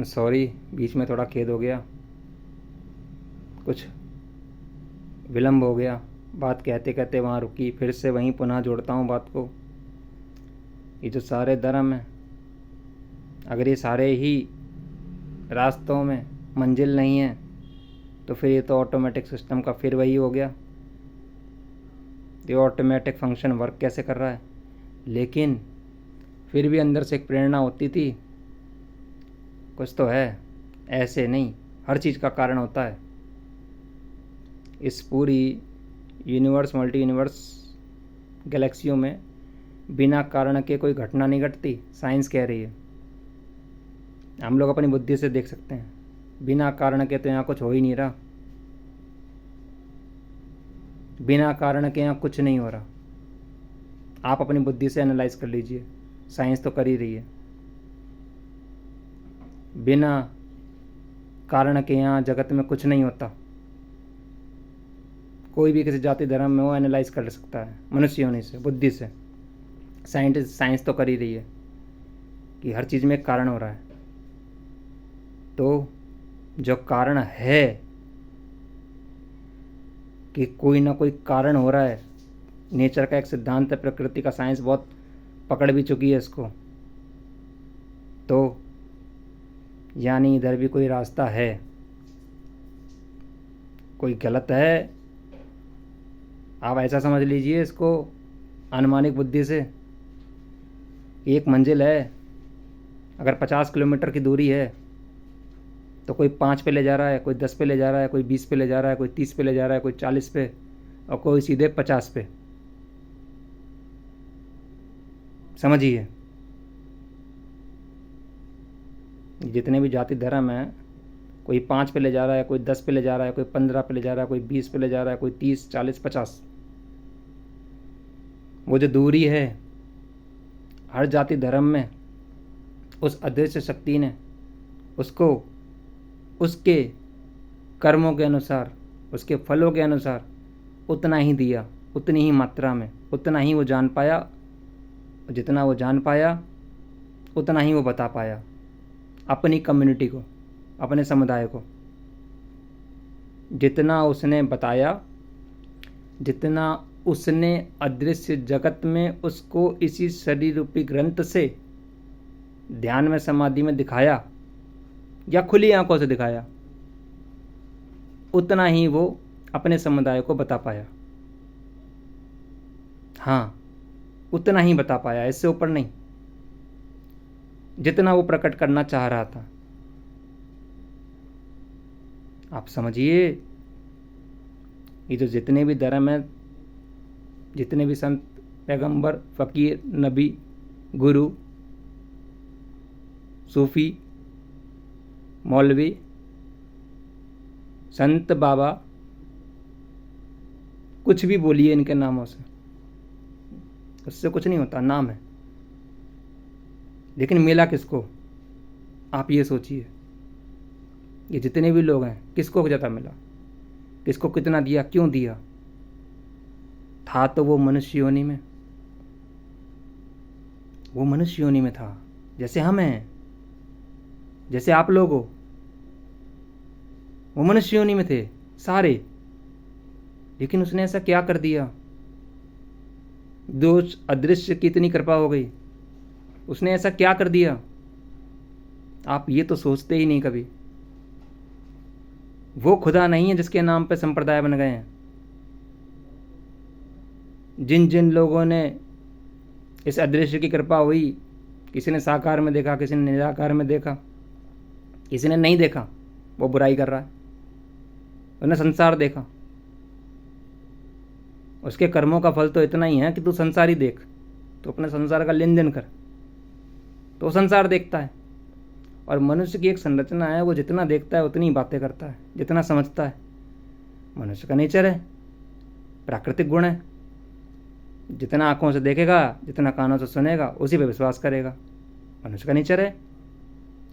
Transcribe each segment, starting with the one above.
Sorry, बीच में थोड़ा खेद हो गया, कुछ विलम्ब हो गया, बात कहते कहते वहाँ रुकी, फिर से वहीं पुनः जोड़ता हूँ बात को। ये जो सारे धर्म हैं, अगर ये सारे ही रास्तों में मंजिल नहीं है तो फिर ये तो ऑटोमेटिक सिस्टम का फिर वही हो गया। ये ऑटोमेटिक फंक्शन वर्क कैसे कर रहा है, लेकिन फिर भी अंदर से एक प्रेरणा होती थी, कुछ तो है, ऐसे नहीं, हर चीज़ का कारण होता है। इस पूरी यूनिवर्स, मल्टी यूनिवर्स गैलेक्सियों में बिना कारण के कोई घटना नहीं घटती, साइंस कह रही है। हम लोग अपनी बुद्धि से देख सकते हैं, बिना कारण के तो यहाँ कुछ हो ही नहीं रहा, बिना कारण के यहाँ कुछ नहीं हो रहा। आप अपनी बुद्धि से एनालाइज कर लीजिए, साइंस तो कर ही रही है। बिना कारण के यहाँ जगत में कुछ नहीं होता। कोई भी किसी जाति धर्म में वो एनालाइज कर सकता है मनुष्य होने से, बुद्धि से। साइंस तो कर ही रही है कि हर चीज़ में एक कारण हो रहा है। तो जो कारण है कि कोई ना कोई कारण हो रहा है, नेचर का एक सिद्धांत है, प्रकृति का, साइंस बहुत पकड़ भी चुकी है इसको। तो यानी इधर भी कोई रास्ता है, कोई गलत है। आप ऐसा समझ लीजिए इसको अनुमानिक बुद्धि से, एक मंजिल है, अगर 50 किलोमीटर की दूरी है तो कोई 5 पे ले जा रहा है, कोई 10 पे ले जा रहा है, कोई 20 पे ले जा रहा है, कोई 30 पे ले जा रहा है, कोई 40 पे, और कोई सीधे 50 पे। समझिए, जितने भी जाति धर्म हैं, कोई 5 पे ले जा रहा है, कोई 10 पे ले जा रहा है, कोई 15 पे ले जा रहा है, कोई 20 पे ले जा रहा है, कोई 30, 40, 50। वो जो दूरी है हर जाति धर्म में, उस अदृश्य शक्ति ने उसको उसके कर्मों के अनुसार, उसके फलों के अनुसार उतना ही दिया, उतनी ही मात्रा में, उतना ही वो जान पाया। जितना वो जान पाया उतना ही वो बता पाया अपनी कम्युनिटी को, अपने समुदाय को। जितना उसने बताया, जितना उसने अदृश्य जगत में उसको इसी शरीर रूपी ग्रंथ से ध्यान में, समाधि में दिखाया या खुली आंखों से दिखाया, उतना ही वो अपने समुदाय को बता पाया। हाँ, उतना ही बता पाया, इससे ऊपर नहीं, जितना वो प्रकट करना चाह रहा था। आप समझिए, ये जो जितने भी धर्म हैं, जितने भी संत, पैगंबर, फकीर, नबी, गुरु, सूफी, मौलवी, संत, बाबा, कुछ भी बोलिए इनके नामों से, उससे कुछ नहीं होता, नाम है। लेकिन मिला किसको, आप ये सोचिए। ये जितने भी लोग हैं, किसको ज़्यादा मिला, किसको कितना दिया, क्यों दिया? था तो वो मनुष्य योनि में, वो मनुष्य योनि में था, जैसे हम हैं, जैसे आप लोग हो, वो मनुष्य योनि में थे सारे। लेकिन उसने ऐसा क्या कर दिया, दोष अदृश्य की इतनी कृपा हो गई, उसने ऐसा क्या कर दिया? आप ये तो सोचते ही नहीं कभी। वो खुदा नहीं है जिसके नाम पे संप्रदाय बन गए हैं। जिन जिन लोगों ने इस अदृश्य की कृपा हुई, किसी ने साकार में देखा, किसी ने निराकार में देखा, किसी ने नहीं देखा, वो बुराई कर रहा है। उसने संसार देखा, उसके कर्मों का फल तो इतना ही है कि तू संसार ही देख, तो अपने संसार का लेन देन कर, तो संसार देखता है। और मनुष्य की एक संरचना है, वो जितना देखता है उतनी बातें करता है, जितना समझता है। मनुष्य का नेचर है, प्राकृतिक गुण है। जितना आंखों से देखेगा, जितना कानों से सुनेगा, उसी पे विश्वास करेगा। मनुष्य का नेचर है,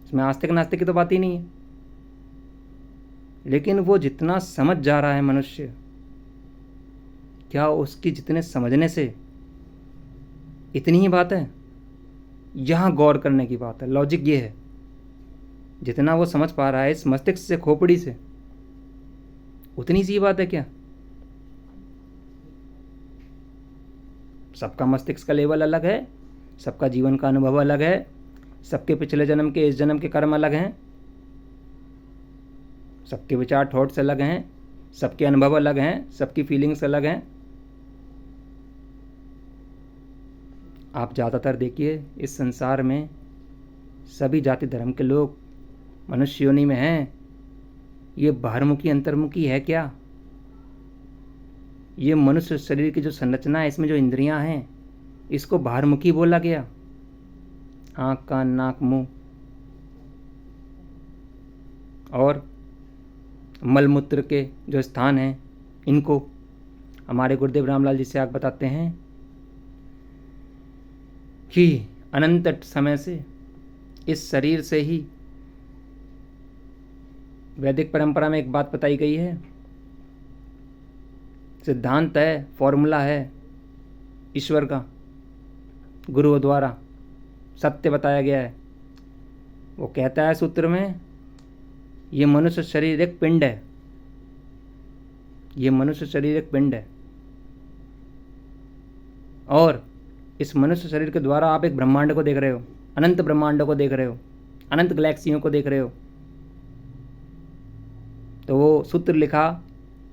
इसमें आस्तिक नास्तिक की तो बात ही नहीं है। लेकिन वो जितना समझ जा रहा है मनुष्य, क्या उसकी जितने समझने से इतनी ही बात है? यहाँ गौर करने की बात है, लॉजिक ये है। जितना वो समझ पा रहा है इस मस्तिष्क से, खोपड़ी से, उतनी सी बात है क्या? सबका मस्तिष्क का लेवल अलग है, सबका जीवन का अनुभव अलग है, सबके पिछले जन्म के इस जन्म के कर्म अलग हैं, सबके विचार थॉट्स अलग हैं, सबके अनुभव अलग हैं, सबकी फीलिंग्स अलग हैं। आप ज़्यादातर देखिए इस संसार में सभी जाति धर्म के लोग मनुष्य योनि में हैं। ये बाहरमुखी अंतर्मुखी है क्या? ये मनुष्य शरीर की जो संरचना है, इसमें जो इंद्रियां हैं, इसको बाहरमुखी बोला गया। आँख, कान, नाक, मुंह और मलमूत्र के जो स्थान हैं, इनको हमारे गुरुदेव रामलाल जी से आग बताते हैं कि अनंत समय से इस शरीर से ही, वैदिक परंपरा में एक बात बताई गई है, सिद्धांत है, फॉर्मूला है ईश्वर का, गुरुओं द्वारा सत्य बताया गया है। वो कहता है सूत्र में, ये मनुष्य शरीर एक पिंड है, ये मनुष्य शरीर एक पिंड है, और इस मनुष्य शरीर के द्वारा आप एक ब्रह्मांड को देख रहे हो, अनंत ब्रह्मांडों को देख रहे हो, अनंत गैलेक्सियों को देख रहे हो। तो वो सूत्र लिखा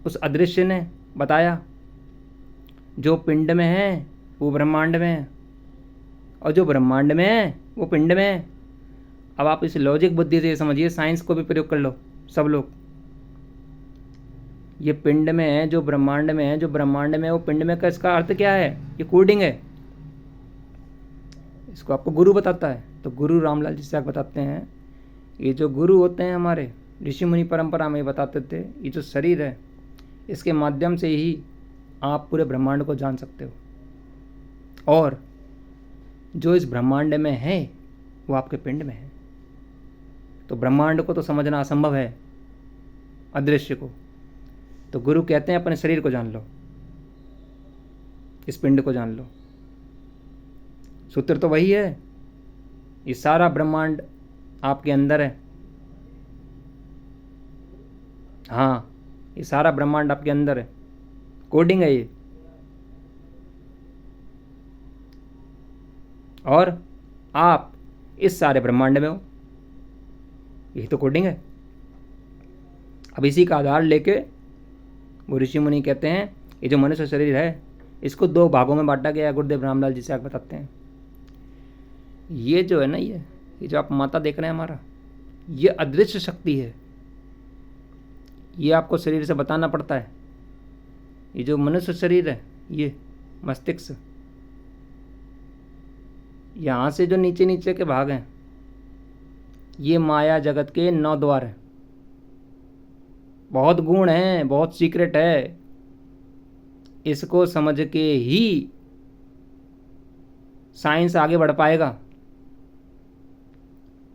उस अदृश्य ने, बताया जो पिंड में है वो ब्रह्मांड में है, और जो ब्रह्मांड में है वो पिंड में है। अब आप इस लॉजिक बुद्धि से समझिए, साइंस को भी प्रयोग कर लो सब लोग। ये पिंड में है, जो ब्रह्मांड में है, जो ब्रह्मांड में है वो पिंड में का, इसका अर्थ क्या है? ये कोडिंग है। इसको आपको गुरु बताता है। तो गुरु रामलाल जी से आप बताते हैं, ये जो गुरु होते हैं हमारे ऋषि मुनि परंपरा में बताते थे, ये जो शरीर है इसके माध्यम से ही आप पूरे ब्रह्मांड को जान सकते हो, और जो इस ब्रह्मांड में है वो आपके पिंड में है। तो ब्रह्मांड को तो समझना असंभव है, अदृश्य को। तो गुरु कहते हैं अपने शरीर को जान लो, इस पिंड को जान लो। सूत्र तो वही है, ये सारा ब्रह्मांड आपके अंदर है। हाँ, ये सारा ब्रह्मांड आपके अंदर है, कोडिंग है ये। और आप इस सारे ब्रह्मांड में हो, यही तो कोडिंग है। अब इसी का आधार लेके वो ऋषि मुनि कहते हैं, ये जो मनुष्य शरीर है इसको दो भागों में बांटा गया है। गुरुदेव रामलाल जी से आप बताते हैं, ये जो है ना, ये जो आप माता देख रहे हैं हमारा, ये अदृश्य शक्ति है। ये आपको शरीर से बताना पड़ता है। ये जो मनुष्य शरीर है, ये मस्तिष्क, यहाँ से जो नीचे नीचे के भाग हैं, ये माया जगत के 9 द्वार हैं। बहुत गुण हैं, बहुत सीक्रेट है। इसको समझ के ही साइंस आगे बढ़ पाएगा,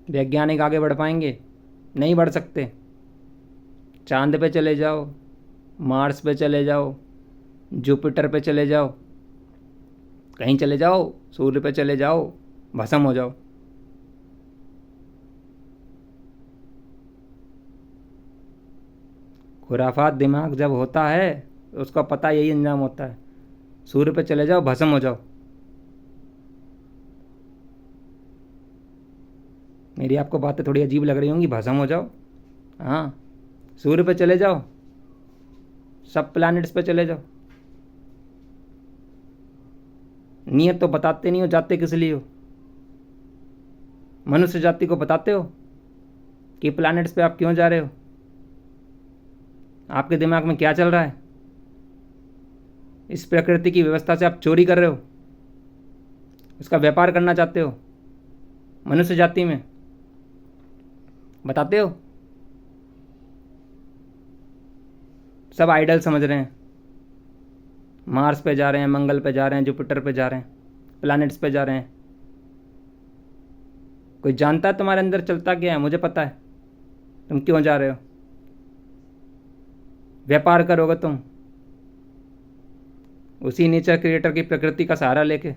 वैज्ञानिक आगे बढ़ पाएंगे, नहीं बढ़ सकते। चांद पे चले जाओ, मार्स पे चले जाओ, जुपिटर पे चले जाओ, कहीं चले जाओ, सूर्य पे चले जाओ, भस्म हो जाओ। खुराफात दिमाग जब होता है तो उसका पता यही अंजाम होता है, सूर्य पे चले जाओ, भस्म हो जाओ। मेरी आपको बातें थोड़ी अजीब लग रही होंगी, भस्म हो जाओ। हाँ, सूर्य पे चले जाओ, सब प्लैनेट्स पे चले जाओ। नियत तो बताते नहीं हो, जाते किस लिए हो? मनुष्य जाति को बताते हो कि प्लैनेट्स पे आप क्यों जा रहे हो, आपके दिमाग में क्या चल रहा है, इस प्रकृति की व्यवस्था से आप चोरी कर रहे हो, उसका व्यापार करना चाहते हो, मनुष्य जाति में बताते हो। सब आइडल समझ रहे हैं, मार्स पे जा रहे हैं, मंगल पे जा रहे हैं, जुपिटर पे जा रहे हैं, प्लैनेट्स पे जा रहे हैं। कोई जानता है तुम्हारे अंदर चलता क्या है? मुझे पता है, तुम क्यों जा रहे हो। व्यापार करोगे तुम उसी नेचर क्रिएटर की प्रकृति का सहारा लेके,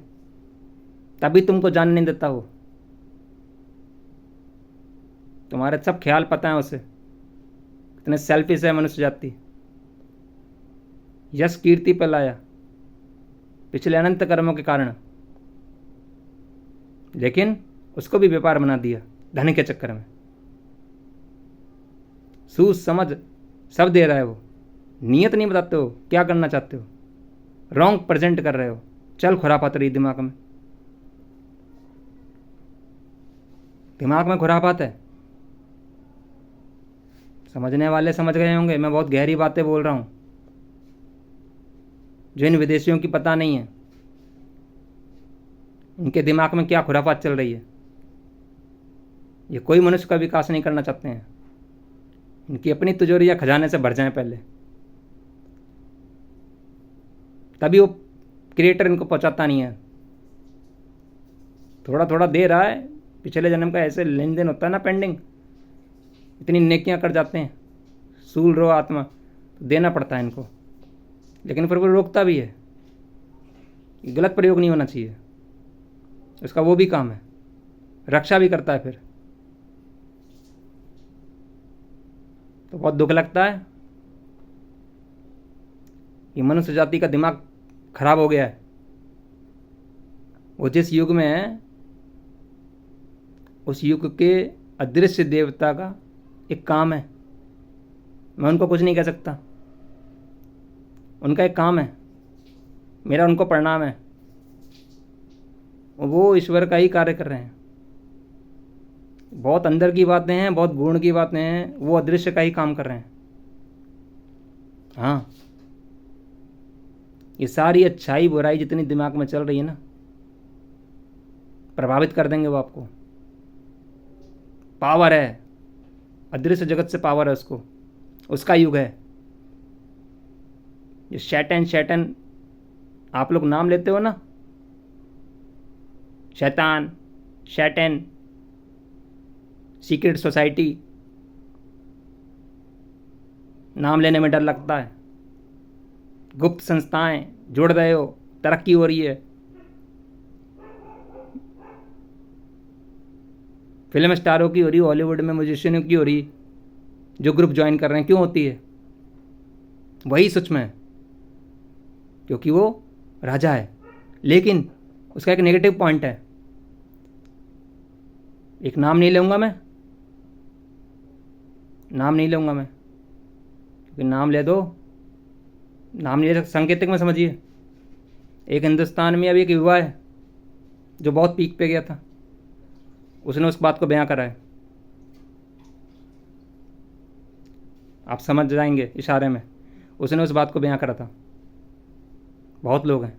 तभी तुमको जान नहीं देता हो। तुम्हारे सब ख्याल पता है उसे, कितने सेल्फिश है मनुष्य जाति। यश कीर्ति पर लाया पिछले अनंत कर्मों के कारण, लेकिन उसको भी व्यापार बना दिया धन के चक्कर में। सूझ समझ सब दे रहा है वो, नियत नहीं बताते हो क्या करना चाहते हो, रॉन्ग प्रेजेंट कर रहे हो, चल खुरापात रही दिमाग में। दिमाग में खुरापात है। समझने वाले समझ गए होंगे, मैं बहुत गहरी बातें बोल रहा हूं जो इन विदेशियों की पता नहीं है, इनके दिमाग में क्या खुरापात चल रही है। ये कोई मनुष्य का विकास नहीं करना चाहते हैं, इनकी अपनी तिजोरियां खजाने से भर जाएं पहले, तभी वो क्रिएटर इनको पहुंचाता नहीं है। थोड़ा थोड़ा दे रहा है, पिछले जन्म का ऐसे लेन देन होता है ना पेंडिंग, इतनी नेकियां कर जाते हैं, सूल रो आत्मा, तो देना पड़ता है इनको। लेकिन फिर वो रोकता भी है, गलत प्रयोग नहीं होना चाहिए, उसका वो भी काम है, रक्षा भी करता है। फिर तो बहुत दुख लगता है कि मनुष्य जाति का दिमाग खराब हो गया है। वो जिस युग में है उस युग के अदृश्य देवता का एक काम है, मैं उनको कुछ नहीं कह सकता, उनका एक काम है, मेरा उनको प्रणाम है। वो ईश्वर का ही कार्य कर रहे हैं, बहुत अंदर की बातें हैं, बहुत गुण की बातें हैं, वो अदृश्य का ही काम कर रहे हैं। हाँ, ये सारी अच्छाई बुराई जितनी दिमाग में चल रही है ना, प्रभावित कर देंगे वो आपको। पावर है, अदृश्य जगत से पावर है उसको, उसका युग है। ये शैतान शैतान आप लोग नाम लेते हो ना, शैतान शैतान, सीक्रेट सोसाइटी, नाम लेने में डर लगता है। गुप्त संस्थाएं जुड़ रहे हो, तरक्की हो रही है। फिल्म स्टारों की हो रही, हॉलीवुड में म्यूजिशियनों की हो रही, जो ग्रुप ज्वाइन कर रहे हैं, क्यों होती है? वही सच में है, क्योंकि वो राजा है। लेकिन उसका एक नेगेटिव पॉइंट है, एक नाम नहीं लूँगा मैं, नाम नहीं लूँगा मैं, क्योंकि नाम ले दो, नाम नहीं ले सकते। सांकेतिक में समझिए, एक हिंदुस्तान में अभी एक युवा है जो बहुत पीक पे गया था, उसने उस बात को बयां करा है, आप समझ जाएंगे इशारे में, उसने उस बात को बयां करा था। बहुत लोग हैं,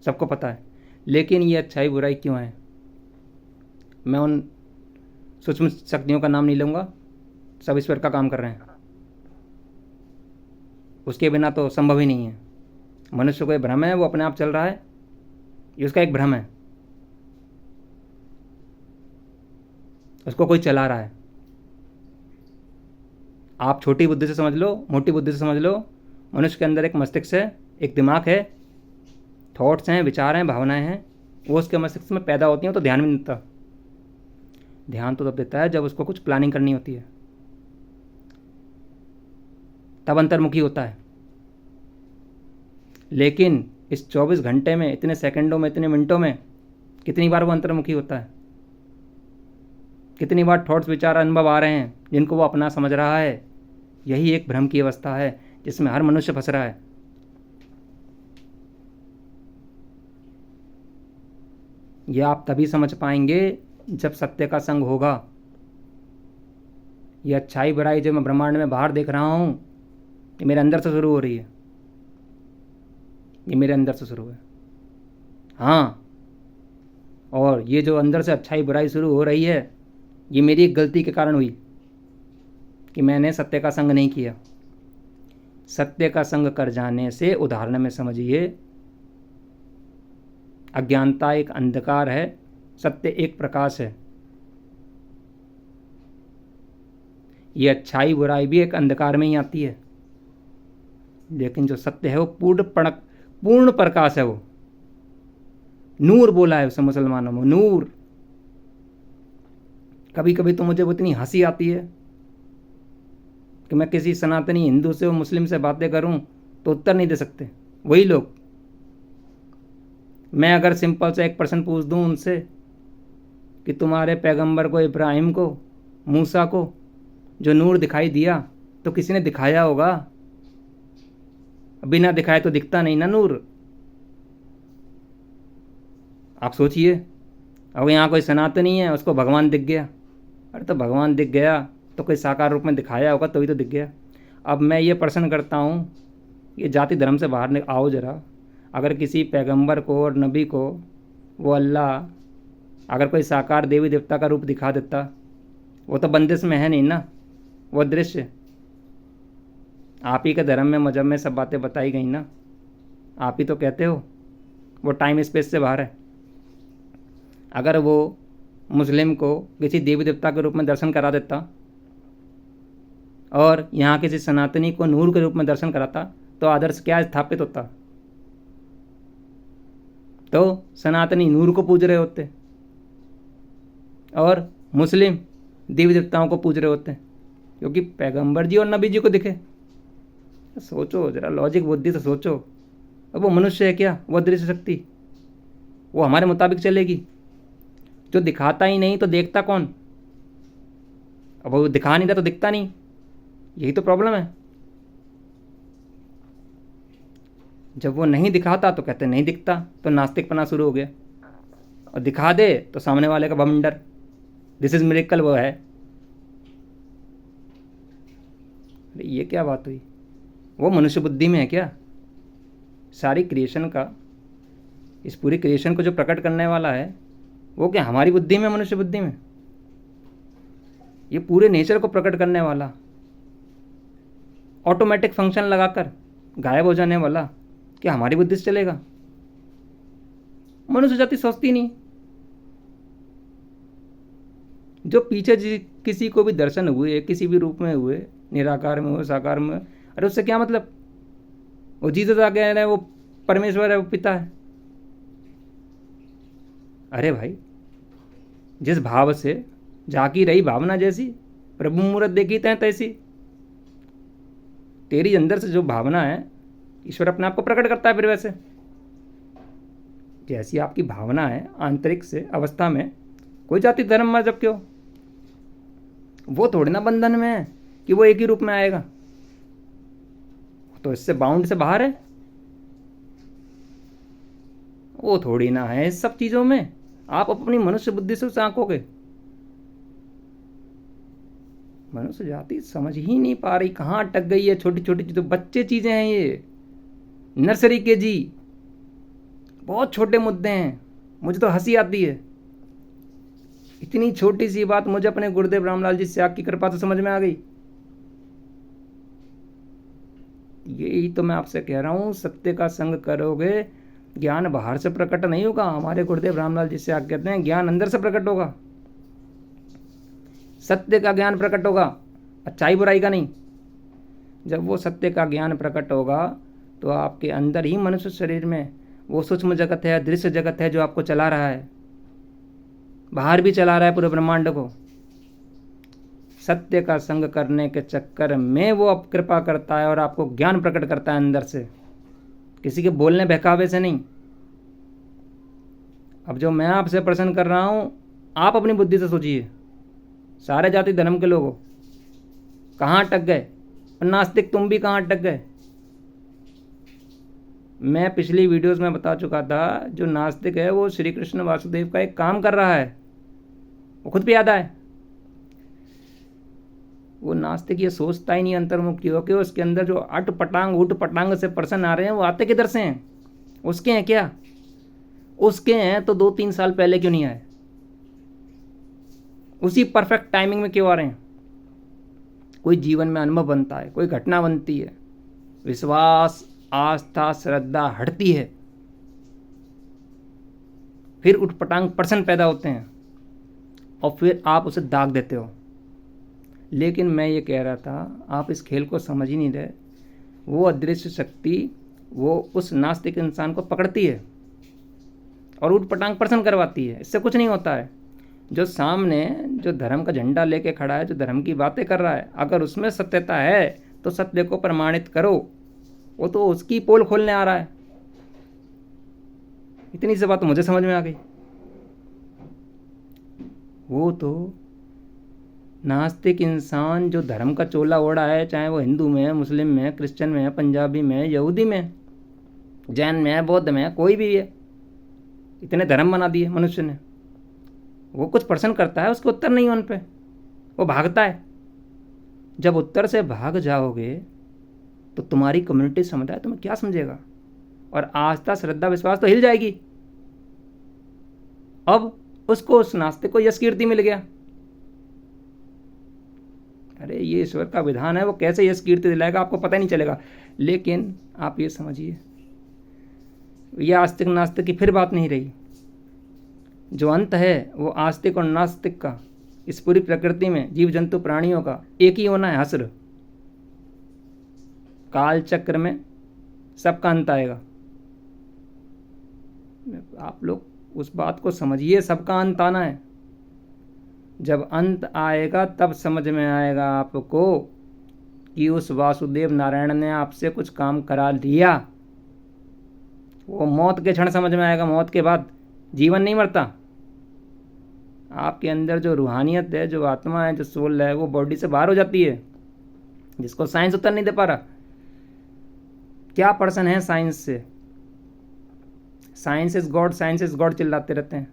सबको पता है। लेकिन ये अच्छाई बुराई क्यों है? मैं उन सूक्ष्म शक्तियों का नाम नहीं लूँगा, सब ईश्वर का काम कर रहे हैं, उसके बिना तो संभव ही नहीं है। मनुष्य को एक भ्रम है, वो अपने आप चल रहा है, ये उसका एक भ्रम है, उसको कोई चला रहा है। आप छोटी बुद्धि से समझ लो, मोटी बुद्धि से समझ लो, मनुष्य के अंदर एक मस्तिष्क है, एक दिमाग है, थॉट्स हैं, विचार हैं, भावनाएं हैं, वो उसके मस्तिष्क में पैदा होती हैं, तो ध्यान भी नहीं देता। ध्यान तो तब देता है जब उसको कुछ प्लानिंग करनी होती है, तब अंतर्मुखी होता है। लेकिन इस 24 घंटे में, इतने सेकंडों में, इतने मिनटों में कितनी बार वो अंतर्मुखी होता है? कितनी बार थॉट्स, विचार, अनुभव आ रहे हैं जिनको वो अपना समझ रहा है? यही एक भ्रम की अवस्था है जिसमें हर मनुष्य फंस रहा है। यह आप तभी समझ पाएंगे जब सत्य का संग होगा। यह अच्छाई बुराई जो मैं ब्रह्मांड में बाहर देख रहा हूं, ये मेरे अंदर से शुरू हो रही है, ये मेरे अंदर से शुरू है। हाँ, और ये जो अंदर से अच्छाई बुराई शुरू हो रही है, ये मेरी एक गलती के कारण हुई कि मैंने सत्य का संग नहीं किया। सत्य का संग कर जाने से, उदाहरण में समझिए, अज्ञानता एक अंधकार है, सत्य एक प्रकाश है। ये अच्छाई बुराई भी एक अंधकार में ही आती है, लेकिन जो सत्य है वो पूर्ण प्रकाश है। वो नूर बोला है उसे मुसलमानों में, नूर। कभी कभी तो मुझे वो इतनी हंसी आती है कि मैं किसी सनातनी हिंदू से और मुस्लिम से बातें करूं तो उत्तर नहीं दे सकते वही लोग। मैं अगर सिंपल सा एक प्रश्न पूछ दूं उनसे कि तुम्हारे पैगंबर को, इब्राहिम को, मूसा को जो नूर दिखाई दिया तो किसी ने दिखाया होगा, बिना दिखाए तो दिखता नहीं ना नूर। आप सोचिए, अब यहाँ कोई सनातनी है उसको भगवान दिख गया, अरे तो भगवान दिख गया तो कोई साकार रूप में दिखाया होगा तभी तो दिख गया। अब मैं ये प्रश्न करता हूँ, ये जाति धर्म से बाहर आओ जरा। अगर किसी पैगंबर को और नबी को वो अल्लाह अगर कोई साकार देवी देवता का रूप दिखा देता, वो तो बंदिश में है नहीं ना, वो दृश्य। आप ही के धर्म में, मजहब में सब बातें बताई गई ना, आप ही तो कहते हो वो टाइम स्पेस से बाहर है। अगर वो मुस्लिम को किसी देवी देवता के रूप में दर्शन करा देता और यहाँ किसी सनातनी को नूर के रूप में दर्शन कराता तो आदर्श क्या स्थापित होता? तो सनातनी नूर को पूज रहे होते और मुस्लिम देवी देवताओं को पूज रहे होते, क्योंकि पैगंबर जी और नबी जी को दिखे। सोचो जरा, लॉजिक बुद्धि से सोचो। अब वो मनुष्य है क्या? वो दृश्य शक्ति वो हमारे मुताबिक चलेगी? जो दिखाता ही नहीं तो देखता कौन? अब वो दिखा नहीं रहा तो दिखता नहीं, यही तो प्रॉब्लम है। जब वो नहीं दिखाता तो कहते नहीं दिखता, तो नास्तिकपना शुरू हो गया। और दिखा दे तो सामने वाले का बवंडर, दिस इज मिरेकल वो है। अरे ये क्या बात हुई? वो मनुष्य बुद्धि में है क्या? सारी क्रिएशन का, इस पूरी क्रिएशन को जो प्रकट करने वाला है वो क्या हमारी बुद्धि में, मनुष्य बुद्धि में? ये पूरे नेचर को प्रकट करने वाला, ऑटोमेटिक फंक्शन लगाकर गायब हो जाने वाला, क्या हमारी बुद्धि से चलेगा? मनुष्य जाति सोचती नहीं। जो पीछे किसी को भी दर्शन हुए, किसी भी रूप में हुए, निराकार में हो, साकार में, अरे उससे क्या मतलब? वो जीसस आ गया है, वो परमेश्वर है, वो पिता है। अरे भाई, जिस भाव से झांकी रही भावना जैसी, प्रभु मूरत देखी तैं तैसी। तेरी अंदर से जो भावना है ईश्वर अपने आप को प्रकट करता है। फिर वैसे जैसी आपकी भावना है आंतरिक से अवस्था में, कोई जाति धर्म मजहब क्यों, वो थोड़ी ना बंधन में है कि वो एक ही रूप में आएगा। तो इससे बाउंड से बाहर है, वो थोड़ी ना है इस सब चीजों में। आप अपनी मनुष्य बुद्धि से उसे आंकोगे। मनुष्य जाति समझ ही नहीं पा रही, कहाँ अटक गई है। छोटी छोटी चीजें, बच्चे चीजें हैं ये, नर्सरी के जी, बहुत छोटे मुद्दे हैं। मुझे तो हंसी आती है। इतनी छोटी सी बात मुझे अपने गुरुदेव रामलाल जी स्याग की कृपा से समझ में आ गई। यही तो मैं आपसे कह रहा हूं, सत्य का संग करोगे, ज्ञान बाहर से प्रकट नहीं होगा। हमारे गुरुदेव रामलाल जी स्याग कहते हैं ज्ञान अंदर से प्रकट होगा। सत्य का ज्ञान प्रकट होगा, अच्छाई बुराई का नहीं। जब वो सत्य का ज्ञान प्रकट होगा तो आपके अंदर ही मनुष्य शरीर में वो सूक्ष्म जगत है, दृश्य जगत है जो आपको चला रहा है, बाहर भी चला रहा है पूरे ब्रह्मांड को। सत्य का संग करने के चक्कर में वो अब कृपा करता है और आपको ज्ञान प्रकट करता है अंदर से, किसी के बोलने बहकावे से नहीं। अब जो मैं आपसे प्रश्न कर रहा हूं, आप अपनी बुद्धि से सोचिए। सारे जाति धर्म के लोगों कहाँ अटक गए, और नास्तिक तुम भी कहाँ अटक गए। मैं पिछली वीडियोस में बता चुका था, जो नास्तिक है वो श्री कृष्ण वासुदेव का एक काम कर रहा है, वो खुद भी याद आए। वो नास्तिक ये सोचता ही नहीं अंतर्मुखी हो कि उसके अंदर जो अट पटांग उठ पटांग से पर्सन आ रहे हैं वो आते किधर से हैं? उसके हैं क्या? उसके हैं तो 2-3 साल पहले क्यों नहीं आए? उसी परफेक्ट टाइमिंग में क्यों आ रहे हैं? कोई जीवन में अनुभव बनता है, कोई घटना बनती है, विश्वास, आस्था, श्रद्धा हटती है, फिर उठपटांग पर्सन पैदा होते हैं और फिर आप उसे दाग देते हो। लेकिन मैं ये कह रहा था, आप इस खेल को समझ ही नहीं रहे। वो अदृश्य शक्ति वो उस नास्तिक इंसान को पकड़ती है और उठपटांग पर्सन करवाती है। इससे कुछ नहीं होता है। जो सामने जो धर्म का झंडा लेके खड़ा है, जो धर्म की बातें कर रहा है, अगर उसमें सत्यता है तो सत्य को प्रमाणित करो। वो तो उसकी पोल खोलने आ रहा है। इतनी सी बात तो मुझे समझ में आ गई। वो तो नास्तिक इंसान जो धर्म का चोला ओढ़ा है, चाहे वो हिंदू में है, मुस्लिम में है, क्रिश्चियन में है, पंजाबी में है, यहूदी में है, जैन में है, बौद्ध में है, कोई भी है, इतने धर्म बना दिए मनुष्य ने। वो कुछ प्रश्न करता है, उसके उत्तर नहीं है उन पे, वो भागता है। जब उत्तर से भाग जाओगे तो तुम्हारी कम्युनिटी समुदाय तुम्हें क्या समझेगा, और आस्था श्रद्धा विश्वास तो हिल जाएगी। अब उसको, उस नास्तिक को यश कीर्ति मिल गया। अरे ये ईश्वर का विधान है, वो कैसे यश कीर्ति दिलाएगा आपको पता नहीं चलेगा। लेकिन आप ये समझिए, यह आस्तिक नास्तिक की फिर बात नहीं रही। जो अंत है वो आस्तिक और नास्तिक का, इस पूरी प्रकृति में जीव जंतु प्राणियों का एक ही होना है, हस्र। काल चक्र में सबका अंत आएगा। आप लोग उस बात को समझिए, सबका अंत आना है। जब अंत आएगा तब समझ में आएगा आपको कि उस वासुदेव नारायण ने आपसे कुछ काम करा लिया। वो मौत के क्षण समझ में आएगा। मौत के बाद जीवन नहीं मरता। आपके अंदर जो रूहानियत है, जो आत्मा है, जो सोल है, वो बॉडी से बाहर हो जाती है, जिसको साइंस उत्तर नहीं दे पा रहा। क्या पर्सन है साइंस से? Science is God, science is God चिल्लाते रहते हैं।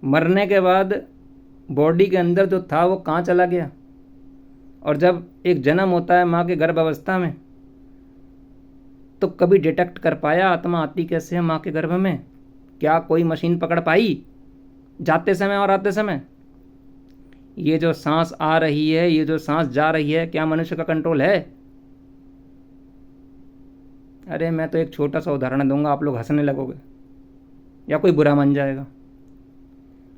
मरने के बाद बॉडी के अंदर जो था वो कहाँ चला गया? और जब एक जन्म होता है माँ के गर्भ अवस्था में, तो कभी डिटेक्ट कर पाया आत्मा आती कैसे है माँ के गर्भ में? क्या कोई मशीन पकड़ पाई जाते समय और आते समय? ये जो सांस आ रही है, ये जो सांस जा रही है, क्या मनुष्य का कंट्रोल है? अरे मैं तो एक छोटा सा उदाहरण दूंगा, आप लोग हंसने लगोगे या कोई बुरा मान जाएगा।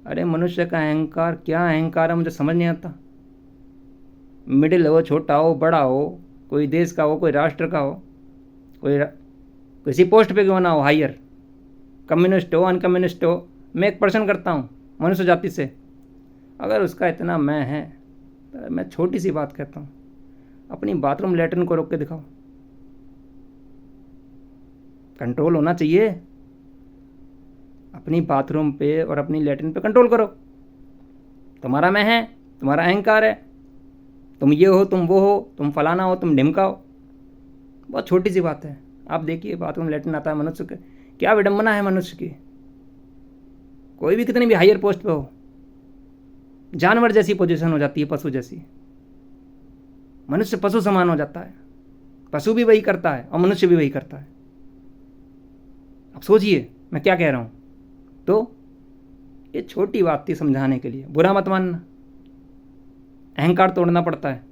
अरे मनुष्य का अहंकार, क्या अहंकार है मुझे समझ नहीं आता। मिडिल हो, छोटा हो, बड़ा हो, कोई देश का हो, कोई राष्ट्र का हो, कोई किसी पोस्ट पे क्यों ना हो, हायर, कम्युनिस्ट हो, अनकम्युनिस्ट हो, मैं एक प्रश्न करता हूँ मनुष्य जाति से, अगर उसका इतना मैं है तो मैं छोटी सी बात कहता हूँ, अपनी बाथरूम लैट्रिन को रोक के दिखाओ। कंट्रोल होना चाहिए। अपनी बाथरूम पे और अपनी लैट्रिन पे कंट्रोल करो। तुम्हारा मैं है, तुम्हारा अहंकार है, तुम ये हो, तुम वो हो, तुम फलाना हो, तुम ढिमका हो। बहुत छोटी सी बात है। आप देखिए बाथरूम लैट्रिन आता है मनुष्य के, क्या विडंबना है मनुष्य की। कोई भी कितनी भी हायर पोस्ट पे हो, जानवर जैसी पोजीशन हो जाती है, पशु जैसी। मनुष्य पशु समान हो जाता है। पशु भी वही करता है और मनुष्य भी वही करता है। अब सोचिए मैं क्या कह रहा हूं। तो ये छोटी बात थी समझाने के लिए, बुरा मत मानना। अहंकार तोड़ना पड़ता है।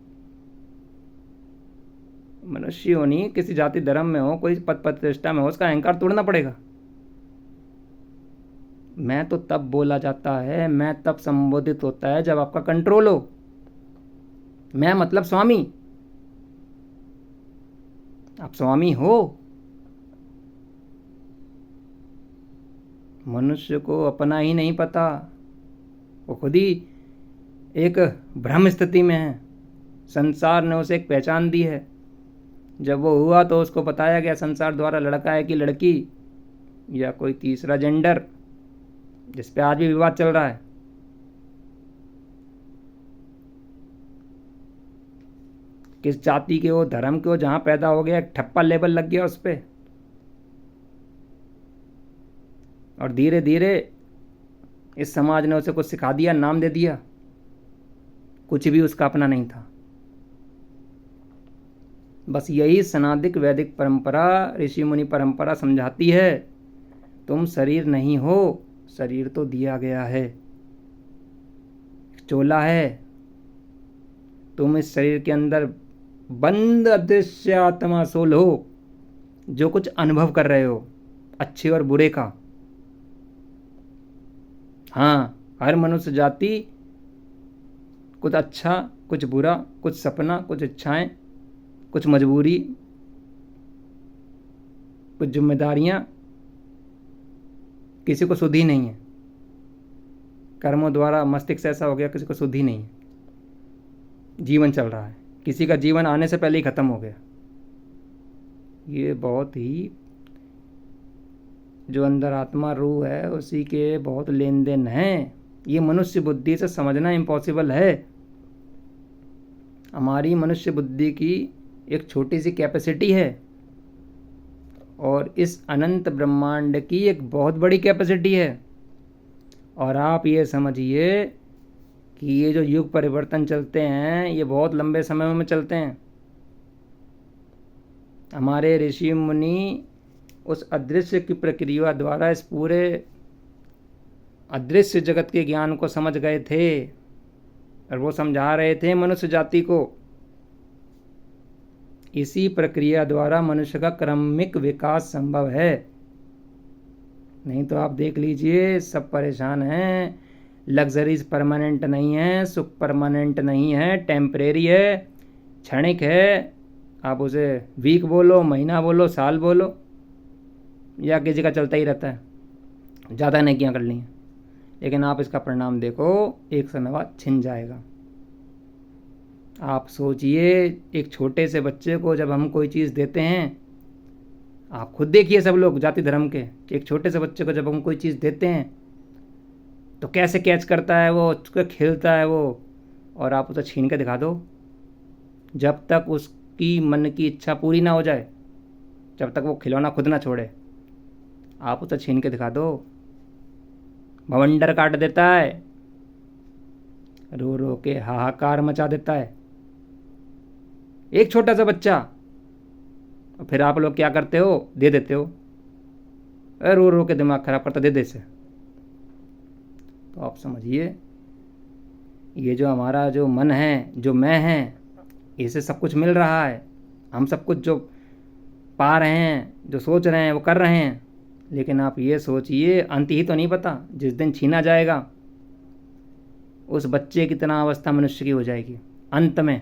मनुष्य हो नहीं, किसी जाति धर्म में हो, कोई पद प्रतिष्ठा में हो, उसका अहंकार तोड़ना पड़ेगा। मैं तो तब बोला जाता है, मैं तब संबोधित होता है जब आपका कंट्रोल हो। मैं मतलब स्वामी। आप स्वामी हो। मनुष्य को अपना ही नहीं पता, वो खुद ही एक भ्रम स्थिति में है। संसार ने उसे एक पहचान दी है। जब वो हुआ तो उसको बताया गया संसार द्वारा, लड़का है कि लड़की, या कोई तीसरा जेंडर, जिस पे आज भी विवाद चल रहा है। किस जाति के हो, धर्म के हो, जहां पैदा हो गया एक ठप्पा लेबल लग गया उस पर। और धीरे धीरे इस समाज ने उसे कुछ सिखा दिया, नाम दे दिया, कुछ भी उसका अपना नहीं था। बस यही सनादिक वैदिक परंपरा, ऋषि मुनि परंपरा समझाती है, तुम शरीर नहीं हो, शरीर तो दिया गया है, चोला है। तुम इस शरीर के अंदर बंद अदृश्य आत्मा सोल हो, जो कुछ अनुभव कर रहे हो, अच्छे और बुरे का। हाँ, हर मनुष्य जाति कुछ अच्छा, कुछ बुरा, कुछ सपना, कुछ इच्छाएं, कुछ मजबूरी, कुछ जिम्मेदारियां, किसी को सुध ही नहीं है। कर्मों द्वारा मस्तिष्क ऐसा हो गया, किसी को शुद्धि नहीं है, जीवन चल रहा है, किसी का जीवन आने से पहले ही खत्म हो गया। ये बहुत ही, जो अंदर आत्मा रूह है उसी के बहुत लेन देन हैं। ये मनुष्य बुद्धि से समझना इम्पॉसिबल है। हमारी मनुष्य बुद्धि की एक छोटी सी कैपेसिटी है और इस अनंत ब्रह्मांड की एक बहुत बड़ी कैपेसिटी है। और आप ये समझिए कि ये जो युग परिवर्तन चलते हैं ये बहुत लंबे समय में चलते हैं। हमारे ऋषि मुनि उस अदृश्य की प्रक्रिया द्वारा इस पूरे अदृश्य जगत के ज्ञान को समझ गए थे और वो समझा रहे थे मनुष्य जाति को। इसी प्रक्रिया द्वारा मनुष्य का क्रमिक विकास संभव है। नहीं तो आप देख लीजिए, सब परेशान हैं। लग्जरीज परमानेंट नहीं है, सुख परमानेंट नहीं है, टेम्परेरी है, क्षणिक है। आप उसे वीक बोलो, महीना बोलो, साल बोलो, या किसी का चलता ही रहता है, ज़्यादा नेकियां कर ली हैं, लेकिन आप इसका परिणाम देखो, एक समय बाद छिन जाएगा। आप सोचिए, एक छोटे से बच्चे को जब हम कोई चीज़ देते हैं, आप खुद देखिए सब लोग जाति धर्म के, कि एक छोटे से बच्चे को जब हम कोई चीज़ देते हैं तो कैसे कैच करता है वो, उसको खेलता है वो, और आप उसे छीन के दिखा दो, जब तक उसकी मन की इच्छा पूरी ना हो जाए, जब तक वो खिलौना खुद ना छोड़े, आप उसे छीन के दिखा दो, भवंडर काट देता है, रो रो के हाहाकार मचा देता है एक छोटा सा बच्चा। और फिर आप लोग क्या करते हो, दे देते हो, रो रो के दिमाग खराब करता, दे दे से। तो आप समझिए, ये जो हमारा जो मन है, जो मैं है, इसे सब कुछ मिल रहा है। हम सब कुछ जो पा रहे हैं, जो सोच रहे हैं, वो कर रहे हैं, लेकिन आप ये सोचिए, अंत ही तो नहीं पता। जिस दिन छीना जाएगा, उस बच्चे की तरह अवस्था मनुष्य की हो जाएगी। अंत में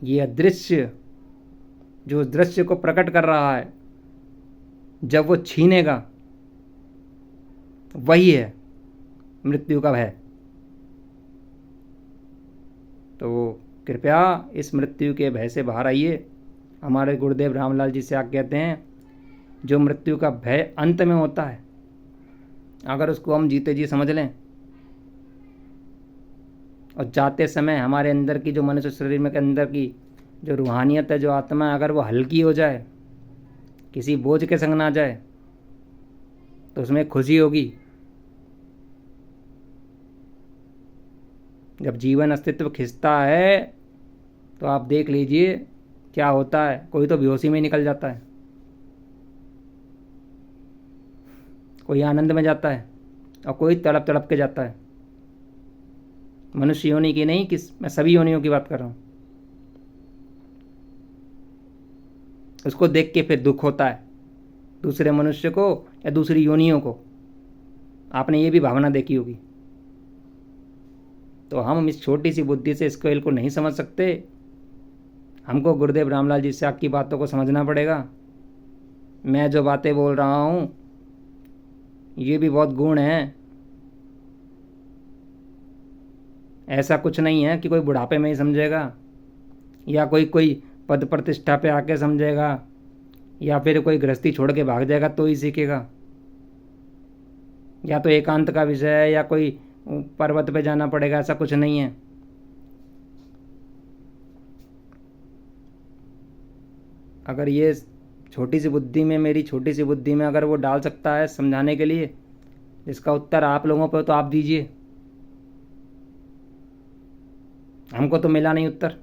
ये अदृश्य जो उस दृश्य को प्रकट कर रहा है, जब वो छीनेगा, वही है मृत्यु का भय। तो कृपया इस मृत्यु के भय से बाहर आइए। हमारे गुरुदेव रामलाल जी से आप कहते हैं, जो मृत्यु का भय अंत में होता है, अगर उसको हम जीते जी समझ लें, और जाते समय हमारे अंदर की जो मनुष्य शरीर में के अंदर की जो रूहानियत है, जो आत्मा है, अगर वो हल्की हो जाए, किसी बोझ के संग ना जाए, तो उसमें खुशी होगी। जब जीवन अस्तित्व खिंचता है तो आप देख लीजिए क्या होता है। कोई तो बेहोशी में निकल जाता है, कोई आनंद में जाता है, और कोई तड़प तड़प के जाता है। मनुष्य योनि की नहीं, मैं सभी योनियों की बात कर रहा हूँ। उसको देख के फिर दुख होता है, दूसरे मनुष्य को या दूसरी योनियों को। आपने ये भी भावना देखी होगी। तो हम इस छोटी सी बुद्धि से इस खेल को नहीं समझ सकते। हमको गुरुदेव रामलाल जी से आपकी बातों को समझना पड़ेगा। मैं जो बातें बोल रहा हूँ, ये भी बहुत गुण है। ऐसा कुछ नहीं है कि कोई बुढ़ापे में ही समझेगा, या कोई पद प्रतिष्ठा पे आके समझेगा, या फिर कोई गृहस्थी छोड़ के भाग जाएगा तो ही सीखेगा, या तो एकांत का विषय है, या कोई पर्वत पे जाना पड़ेगा। ऐसा कुछ नहीं है। अगर ये छोटी सी बुद्धि में, मेरी छोटी सी बुद्धि में अगर वो डाल सकता है समझाने के लिए, इसका उत्तर आप लोगों पर तो आप दीजिए। हमको तो मिला नहीं उत्तर,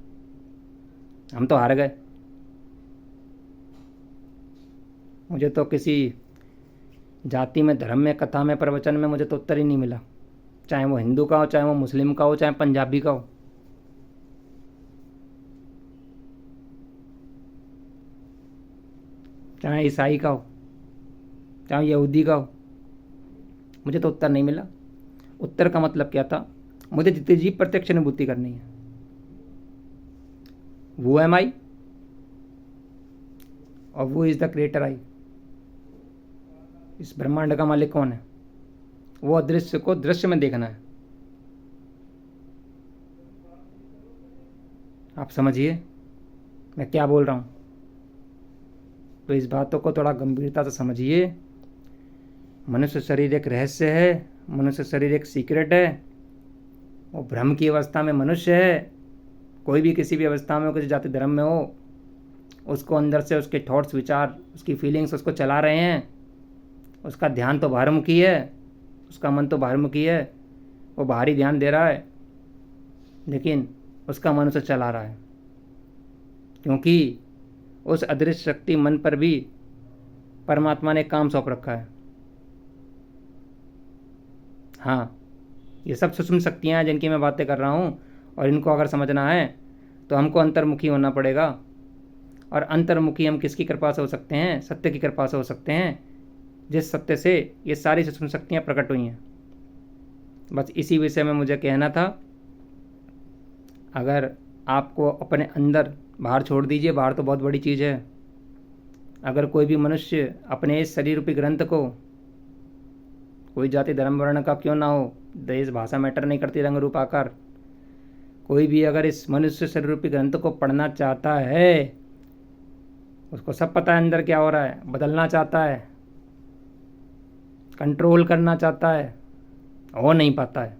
हम तो हार गए। मुझे तो किसी जाति में, धर्म में, कथा में, प्रवचन में मुझे तो उत्तर ही नहीं मिला। चाहे वो हिंदू का हो, चाहे वो मुस्लिम का हो, चाहे पंजाबी का हो, चाहे ईसाई का हो, चाहे यहूदी का हो, मुझे तो उत्तर नहीं मिला। उत्तर का मतलब क्या था? मुझे जितनी जीव प्रत्यक्ष अनुभूति करनी है। वो एम आई और वो इज द क्रिएटर आई। इस ब्रह्मांड का मालिक कौन है? वो अदृश्य को दृश्य में देखना है। आप समझिए मैं क्या बोल रहा हूँ। तो इस बातों को थोड़ा गंभीरता से समझिए। मनुष्य शरीर एक रहस्य है, मनुष्य शरीर एक सीक्रेट है। वो भ्रम की अवस्था में मनुष्य है। कोई भी किसी भी अवस्था में हो, किसी जाति धर्म में हो, उसको अंदर से उसके थॉट्स, विचार, उसकी फीलिंग्स उसको चला रहे हैं। उसका ध्यान तो बाहरमुखी है, उसका मन तो बाहरमुखी है, वो बाहरी ध्यान दे रहा है, लेकिन उसका मन उसे चला रहा है, क्योंकि उस अदृश्य शक्ति मन पर भी परमात्मा ने काम सौंप रखा है। हाँ, ये सब सूक्ष्म शक्तियाँ हैं जिनकी मैं बातें कर रहा हूँ, और इनको अगर समझना है तो हमको अंतर्मुखी होना पड़ेगा। और अंतर्मुखी हम किसकी कृपा से हो सकते हैं? सत्य की कृपा से हो सकते हैं, जिस सत्य से ये सारी सूक्ष्म शक्तियाँ प्रकट हुई हैं। बस इसी विषय में मुझे कहना था। अगर आपको अपने अंदर, बाहर छोड़ दीजिए, बाहर तो बहुत बड़ी चीज़ है। अगर कोई भी मनुष्य अपने इस शरीर रूपी ग्रंथ को, कोई जाति धर्म वर्ण का क्यों ना हो, देश भाषा मैटर नहीं करती, रंग रूप आकार, कोई भी अगर इस मनुष्य शरीर रूपी ग्रंथ को पढ़ना चाहता है, उसको सब पता है अंदर क्या हो रहा है, बदलना चाहता है, कंट्रोल करना चाहता है, हो नहीं पाता है।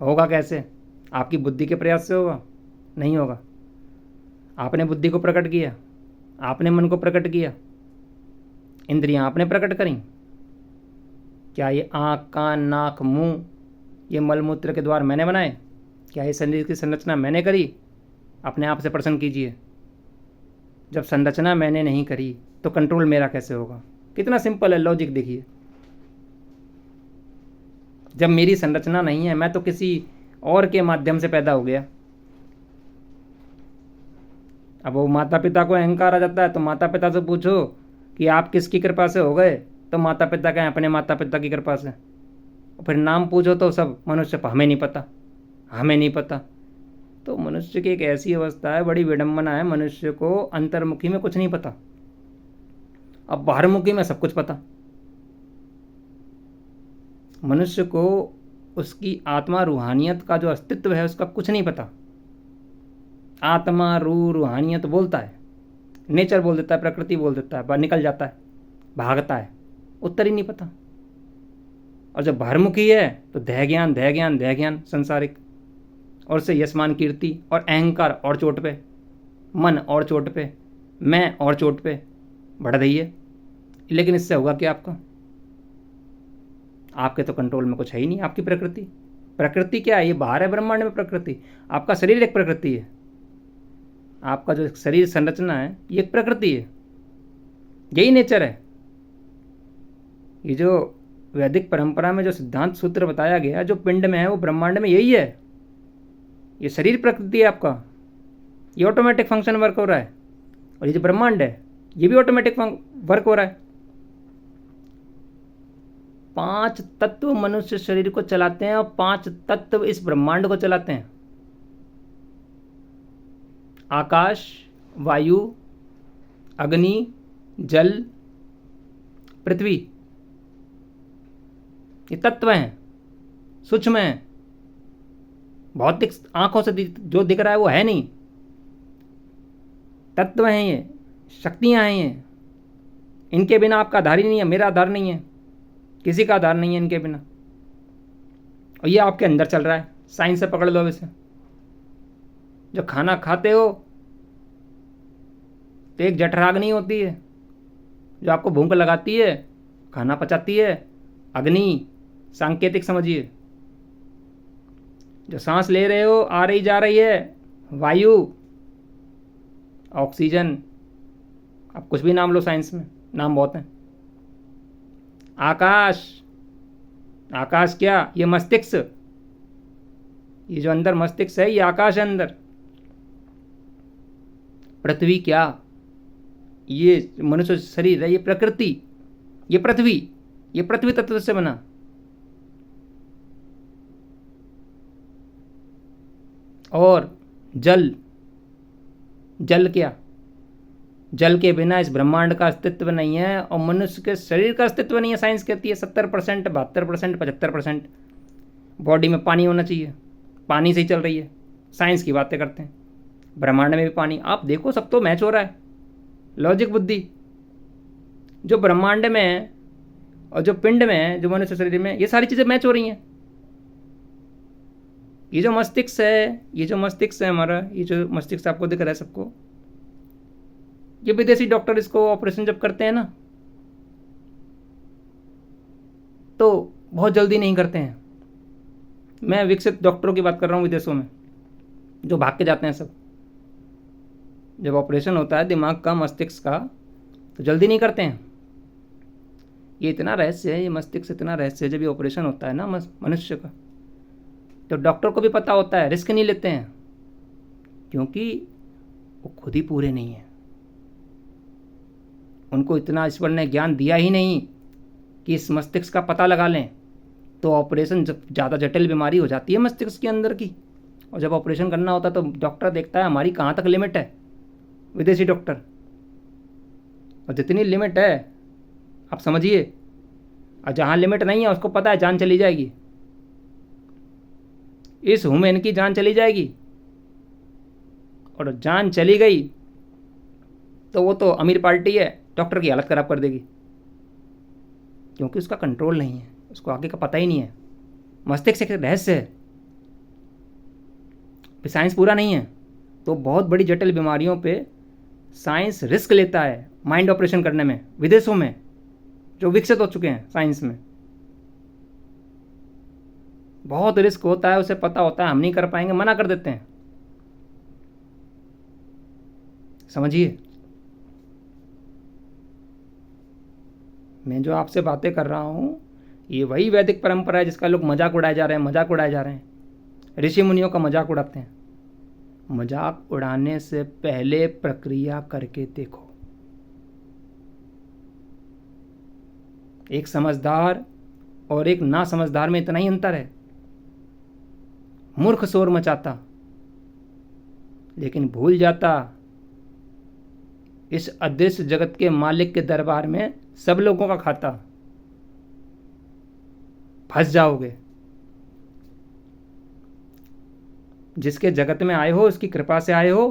होगा कैसे? आपकी बुद्धि के प्रयास से होगा? नहीं होगा। आपने बुद्धि को प्रकट किया, आपने मन को प्रकट किया, इंद्रियां आपने प्रकट करी। क्या ये आँख, कान, नाक, मुंह, ये मलमूत्र के द्वार मैंने बनाए? क्या ये शरीर की संरचना मैंने करी? अपने आप से प्रश्न कीजिए। जब संरचना मैंने नहीं करी तो कंट्रोल मेरा कैसे होगा? कितना सिंपल है, लॉजिक देखिए। जब मेरी संरचना नहीं है, मैं तो किसी और के माध्यम से पैदा हो गया। अब वो माता पिता को अहंकार आ जाता है तो माता पिता से पूछो कि आप किसकी कृपा से हो गए, तो माता पिता कहें अपने माता पिता की कृपा से। फिर नाम पूछो तो सब मनुष्य, हमें नहीं पता, हमें नहीं पता। तो मनुष्य की एक ऐसी अवस्था है, बड़ी विडंबना है, मनुष्य को अंतर्मुखी में कुछ नहीं पता, अब बाहरमुखी में सब कुछ पता। मनुष्य को उसकी आत्मा, रूहानियत का जो अस्तित्व है उसका कुछ नहीं पता। आत्मा, रूहानियत बोलता है, नेचर बोल देता है, प्रकृति बोल देता है, निकल जाता है, भागता है, उत्तर ही नहीं पता। और जब बाहरमुखी है तो देह ज्ञान, देह ज्ञान, देह ज्ञान संसारिक, और से यशमान कीर्ति और अहंकार और चोट पे, मन और चोट पे, मैं और चोट पे बढ़ रही है। लेकिन इससे होगा क्या आपका? आपके तो कंट्रोल में कुछ है ही नहीं। आपकी प्रकृति, प्रकृति क्या है? ये बाहर है ब्रह्मांड में प्रकृति। आपका शरीर एक प्रकृति है, आपका जो शरीर संरचना है ये एक प्रकृति है, यही नेचर है। ये जो वैदिक परंपरा में जो सिद्धांत सूत्र बताया गया, जो पिंड में है वो ब्रह्मांड में यही है। ये शरीर प्रकृति है आपका, ये ऑटोमेटिक फंक्शन वर्क हो रहा है। और ये जो ब्रह्मांड है ये भी ऑटोमेटिक वर्क हो रहा है। 5 तत्व मनुष्य शरीर को चलाते हैं और 5 तत्व इस ब्रह्मांड को चलाते हैं। आकाश, वायु, अग्नि, जल, पृथ्वी, ये तत्व हैं, सूक्ष्म हैं। भौतिक आंखों से जो दिख रहा है वो है नहीं, तत्व हैं, ये शक्तियां हैं। ये इनके बिना आपका आधार ही नहीं है, मेरा आधार नहीं है, किसी का आधार नहीं है इनके बिना। और ये आपके अंदर चल रहा है, साइंस से पकड़ लो अब इसे। जो खाना खाते हो तो एक जठराग्नि होती है जो आपको भूख लगाती है, खाना पचाती है। अग्नि सांकेतिक समझिए। जो सांस ले रहे हो, आ रही जा रही है, वायु, ऑक्सीजन, आप कुछ भी नाम लो, साइंस में नाम बहुत हैं। आकाश, आकाश क्या? ये मस्तिष्क, ये जो अंदर मस्तिष्क है ये आकाश है अंदर। पृथ्वी क्या? ये मनुष्य शरीर है, ये प्रकृति, ये पृथ्वी, ये पृथ्वी तत्व से बना। और जल, जल क्या? जल के बिना इस ब्रह्मांड का अस्तित्व नहीं है और मनुष्य के शरीर का अस्तित्व नहीं है। साइंस कहती है 70%, 72%, 75% बॉडी में पानी होना चाहिए, पानी से ही चल रही है। साइंस की बातें करते हैं, ब्रह्मांड में भी पानी। आप देखो, सब तो मैच हो रहा है। लॉजिक, बुद्धि, जो ब्रह्मांड में है और जो पिंड में है, जो मनुष्य शरीर में, ये सारी चीज़ें मैच हो रही हैं। ये जो मस्तिष्क है हमारा, ये जो मस्तिष्क आपको दिख रहा है सबको, ये विदेशी डॉक्टर इसको ऑपरेशन जब करते हैं ना, तो बहुत जल्दी नहीं करते हैं। मैं विकसित डॉक्टरों की बात कर रहा हूँ विदेशों में, जो भाग के जाते हैं सब। जब ऑपरेशन होता है दिमाग का, मस्तिष्क का, तो जल्दी नहीं करते हैं। ये इतना रहस्य है, ये मस्तिष्क इतना रहस्य है। जब ये ऑपरेशन होता है ना मनुष्य का, तो डॉक्टर को भी पता होता है, रिस्क नहीं लेते हैं, क्योंकि वो खुद ही पूरे नहीं है। उनको इतना ईश्वर ने ज्ञान दिया ही नहीं कि इस मस्तिष्क का पता लगा लें। तो ऑपरेशन, जब ज़्यादा जटिल बीमारी हो जाती है मस्तिष्क के अंदर की, और जब ऑपरेशन करना होता है तो डॉक्टर देखता है हमारी कहाँ तक लिमिट है, विदेशी डॉक्टर। और जितनी लिमिट है आप समझिए, और जहाँ लिमिट नहीं है उसको पता है जान चली जाएगी, इस ह्यूमन की जान चली जाएगी। और जान चली गई तो वो तो अमीर पार्टी है, डॉक्टर की हालत ख़राब कर देगी, क्योंकि उसका कंट्रोल नहीं है, उसको आगे का पता ही नहीं है। मस्तिष्क एक रहस्य है, साइंस पूरा नहीं है। तो बहुत बड़ी जटिल बीमारियों पे साइंस रिस्क लेता है माइंड ऑपरेशन करने में, विदेशों में जो विकसित हो चुके हैं साइंस में। बहुत रिस्क होता है, उसे पता होता है हम नहीं कर पाएंगे, मना कर देते हैं। समझिए, मैं जो आपसे बातें कर रहा हूँ ये वही वैदिक परंपरा है जिसका लोग मजाक उड़ाए जा रहे हैं, ऋषि मुनियों का मजाक उड़ाते हैं। मजाक उड़ाने से पहले प्रक्रिया करके देखो। एक समझदार और एक ना समझदार में इतना ही अंतर है। मूर्ख शोर मचाता, लेकिन भूल जाता इस अदृश्य जगत के मालिक के दरबार में सब लोगों का खाता। फंस जाओगे। जिसके जगत में आए हो, उसकी कृपा से आए हो,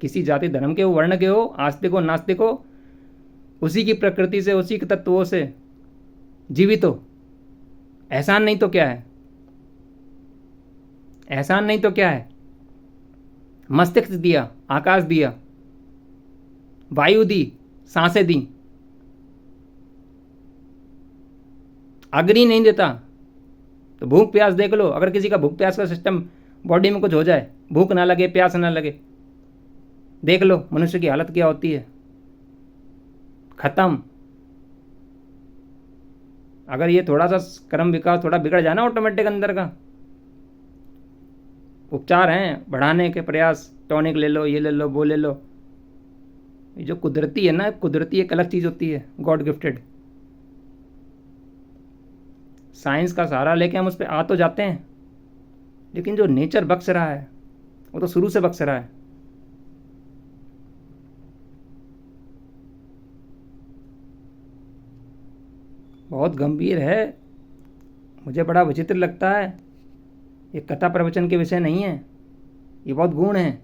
किसी जाति धर्म के हो, वर्ण के हो, आस्तिक हो, नास्तिक हो, उसी की प्रकृति से, उसी के तत्वों से जीवित हो। एहसान नहीं तो क्या है? एहसान नहीं तो क्या है? मस्तिष्क दिया, आकाश दिया, वायु दी, सांसें दी। अग्नि नहीं देता तो भूख प्यास देख लो। अगर किसी का भूख प्यास का सिस्टम बॉडी में कुछ हो जाए, भूख ना लगे, प्यास ना लगे, देख लो मनुष्य की हालत क्या होती है। खत्म। अगर ये थोड़ा सा कर्म विकास थोड़ा बिगड़ जाए ना ऑटोमेटिक अंदर का, उपचार हैं बढ़ाने के प्रयास, टॉनिक ले लो, ये ले लो, वो ले लो। ये जो कुदरती है ना, कुदरती एक अलग चीज़ होती है, गॉड गिफ्टेड। साइंस का सहारा लेके हम उस पर आ तो जाते हैं, लेकिन जो नेचर बख्श रहा है वो तो शुरू से बख्श रहा है। बहुत गंभीर है, मुझे बड़ा विचित्र लगता है। ये कथा प्रवचन के विषय नहीं है, ये बहुत गूढ़ है।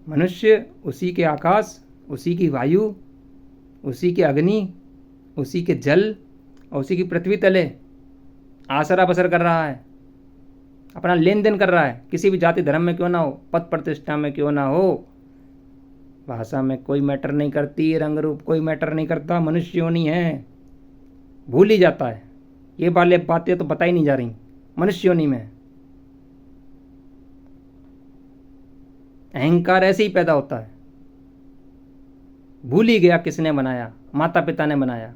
मनुष्य उसी के आकाश, उसी की वायु, उसी के अग्नि, उसी के जल और उसी की पृथ्वी तले आसरा बसर कर रहा है, अपना लेन देन कर रहा है। किसी भी जाति धर्म में क्यों ना हो, पद प्रतिष्ठा में क्यों ना हो, भाषा में कोई मैटर नहीं करती, रंग रूप कोई मैटर नहीं करता। मनुष्य योनि है, भूल ही जाता है। ये वाले बातें तो बताई नहीं जा रही, मनुष्य योनि में अहंकार ऐसे ही पैदा होता है। भूल ही गया किसने बनाया, माता पिता ने बनाया।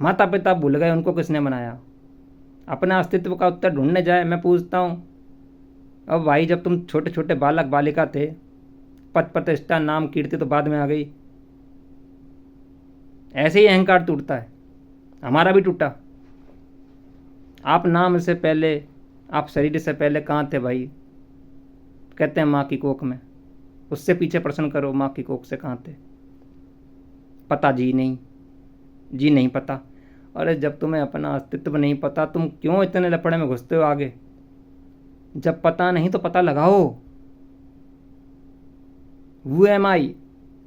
माता पिता भूल गए उनको किसने बनाया। अपना अस्तित्व का उत्तर ढूंढने जाए, मैं पूछता हूँ, अब भाई जब तुम छोटे छोटे बालक बालिका थे, पद प्रतिष्ठा नाम कीर्ति तो बाद में आ गई। ऐसे ही अहंकार टूटता है, हमारा भी टूटा। आप नाम से पहले, आप शरीर से पहले कहाँ थे भाई? कहते हैं माँ की कोख में। उससे पीछे प्रश्न करो, माँ की कोख से कहाँ थे? पता जी नहीं, जी नहीं पता। अरे जब तुम्हें अपना अस्तित्व नहीं पता, तुम क्यों इतने लफड़े में घुसते हो आगे? जब पता नहीं तो पता लगाओ। हु एम आई,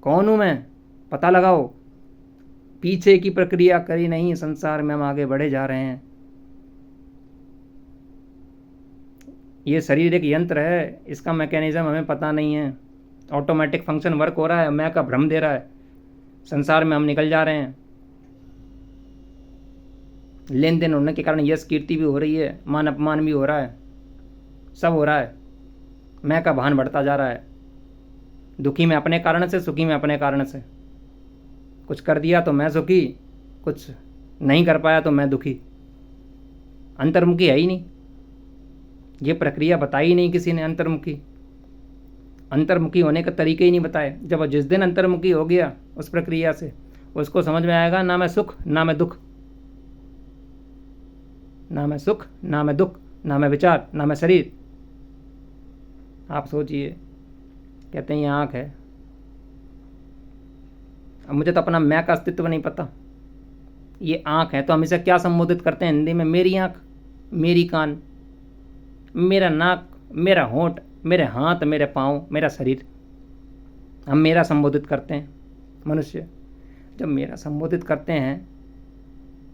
कौन हूं मैं, पता लगाओ। पीछे की प्रक्रिया करी नहीं, संसार में हम आगे बढ़े जा रहे हैं। ये शरीर एक यंत्र है, इसका मैकेनिज्म हमें पता नहीं है। ऑटोमेटिक फंक्शन वर्क हो रहा है, मैं का भ्रम दे रहा है। संसार में हम निकल जा रहे हैं। लेन देन होने के कारण यश कीर्ति भी हो रही है, मान अपमान भी हो रहा है, सब हो रहा है। मैं का भान बढ़ता जा रहा है। दुखी में अपने कारण से, सुखी में अपने कारण से। कुछ कर दिया तो मैं सुखी, कुछ नहीं कर पाया तो मैं दुखी। अंतर्मुखी है ही नहीं। ये प्रक्रिया बताई ही नहीं किसी ने अंतर्मुखी। अंतर्मुखी होने का तरीके ही नहीं बताए। जब जिस दिन अंतर्मुखी हो गया उस प्रक्रिया से, उसको समझ में आएगा ना मैं सुख ना मैं दुख, ना मैं सुख ना मैं दुख, ना मैं विचार ना मैं शरीर। आप सोचिए, कहते हैं ये आँख है। अब मुझे तो अपना मैं का अस्तित्व नहीं पता। ये आँख है तो हम इसे क्या संबोधित करते हैं हिंदी में? मेरी आँख, मेरी कान, मेरा नाक, मेरा होंठ, मेरे हाथ, मेरे पाँव, मेरा शरीर। हम मेरा संबोधित करते हैं मनुष्य। जब मेरा संबोधित करते हैं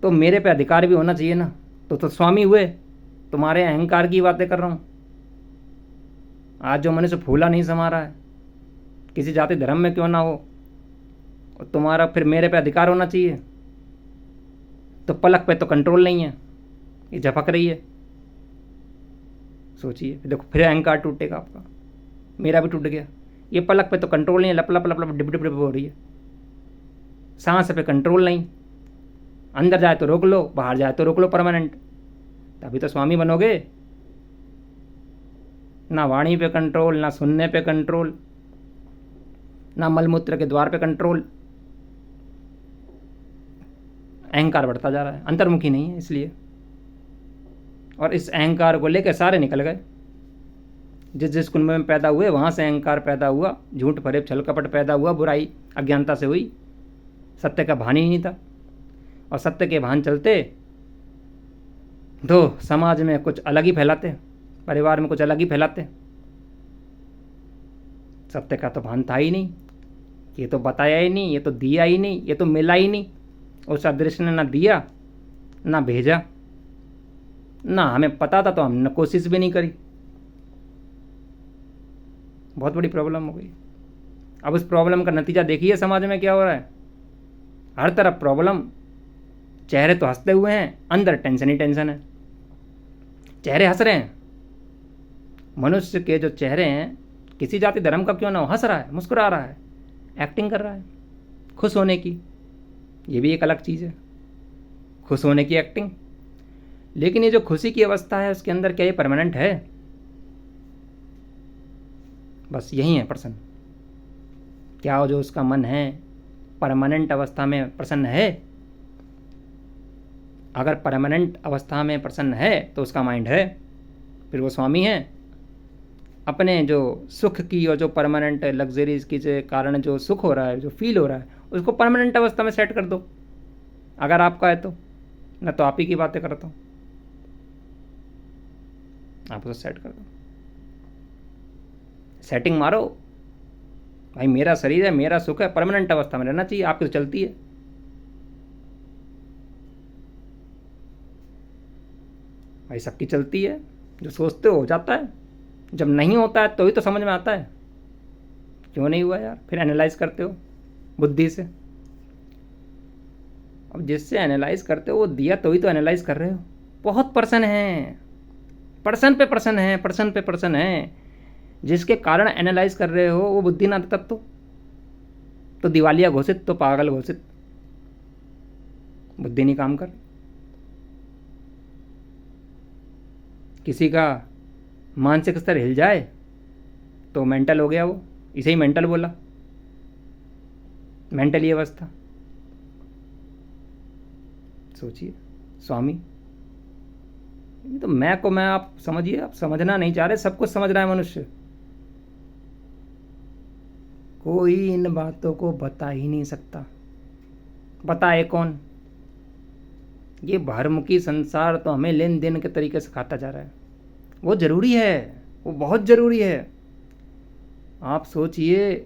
तो मेरे पे अधिकार भी होना चाहिए ना। तो स्वामी हुए, तुम्हारे अहंकार की बातें कर रहा हूँ। आज जो मनुष्य फूला नहीं समा रहा है, किसी जाति धर्म में क्यों ना हो, और तुम्हारा फिर मेरे पे अधिकार होना चाहिए। तो पलक पे तो कंट्रोल नहीं है, ये झपक रही है। सोचिए, देखो फिर अहंकार टूटेगा आपका। मेरा भी टूट गया। ये पलक पे तो कंट्रोल नहीं है, लप लप लप लप डिप डिप डिप हो रही है। सांस पे कंट्रोल नहीं, अंदर जाए तो रोक लो, बाहर जाए तो रोक लो परमानेंट। तभी तो स्वामी बनोगे। ना वाणी पे कंट्रोल, ना सुनने पे कंट्रोल, ना मलमूत्र के द्वार पे कंट्रोल। अहंकार बढ़ता जा रहा है, अंतर्मुखी नहीं है इसलिए। और इस अहंकार को लेकर सारे निकल गए। जिस जिस कुंभ में पैदा हुए वहां से अहंकार पैदा हुआ, झूठ फरेब छल कपट पैदा हुआ, बुराई अज्ञानता से हुई। सत्य का भान ही नहीं था। और सत्य के भान चलते तो समाज में कुछ अलग ही फैलाते, परिवार में कुछ अलग ही फैलाते। सत्य का तो भान था ही नहीं, ये तो बताया ही नहीं, ये तो दिया ही नहीं, ये तो मिला ही नहीं। उस अदृश्य ने ना दिया ना भेजा, ना हमें पता था तो हमने कोशिश भी नहीं करी। बहुत बड़ी प्रॉब्लम हो गई। अब उस प्रॉब्लम का नतीजा देखिए समाज में क्या हो रहा है। हर तरफ प्रॉब्लम। चेहरे तो हंसते हुए हैं, अंदर टेंशन ही टेंशन है। चेहरे हंस रहे हैं, मनुष्य के जो चेहरे हैं, किसी जाति धर्म का क्यों ना हो, हंस रहा है, मुस्कुरा रहा है, एक्टिंग कर रहा है खुश होने की। ये भी एक अलग चीज़ है, खुश होने की एक्टिंग। लेकिन ये जो खुशी की अवस्था है उसके अंदर क्या ये परमानेंट है? बस यही है प्रश्न। क्या जो उसका मन है परमानेंट अवस्था में प्रसन्न है? अगर परमानेंट अवस्था में प्रसन्न है तो उसका माइंड है, फिर वो स्वामी है। अपने जो सुख की और जो परमानेंट लग्जरीज की जो कारण जो सुख हो रहा है, जो फील हो रहा है, उसको परमानेंट अवस्था में सेट कर दो अगर आपका है तो। न तो आप ही की बातें करता हूँ, आप उसे सेट कर दो। सेटिंग मारो भाई, मेरा शरीर है, मेरा सुख है, परमानेंट अवस्था में रहना चाहिए। आपकी तो चलती है। भाई सबकी चलती है, जो सोचते हो जाता है। जब नहीं होता है तो ही तो समझ में आता है क्यों नहीं हुआ यार। फिर एनालाइज करते हो बुद्धि से। अब जिससे एनालाइज करते हो वो दिया तो ही तो एनालाइज कर रहे हो। बहुत पर्सन है, पर्सन पे पर्सन है, पर्सन पे पर्सन है, जिसके कारण एनालाइज कर रहे हो वो बुद्धि ना तत्व तो दिवालिया घोषित, तो पागल घोषित। बुद्धि नहीं काम कर। किसी का मानसिक स्तर हिल जाए तो मेंटल हो गया वो, इसे ही मेंटल बोला, मेंटली अवस्था। सोचिए स्वामी, तो मैं को मैं, आप समझिए, आप समझना नहीं चाह रहे, सब कुछ समझ रहा है मनुष्य। कोई इन बातों को बता ही नहीं सकता। बताए कौन? ये बाहरमुखी संसार तो हमें लेन देन के तरीके से खाता जा रहा है। वो ज़रूरी है, वो बहुत ज़रूरी है। आप सोचिए,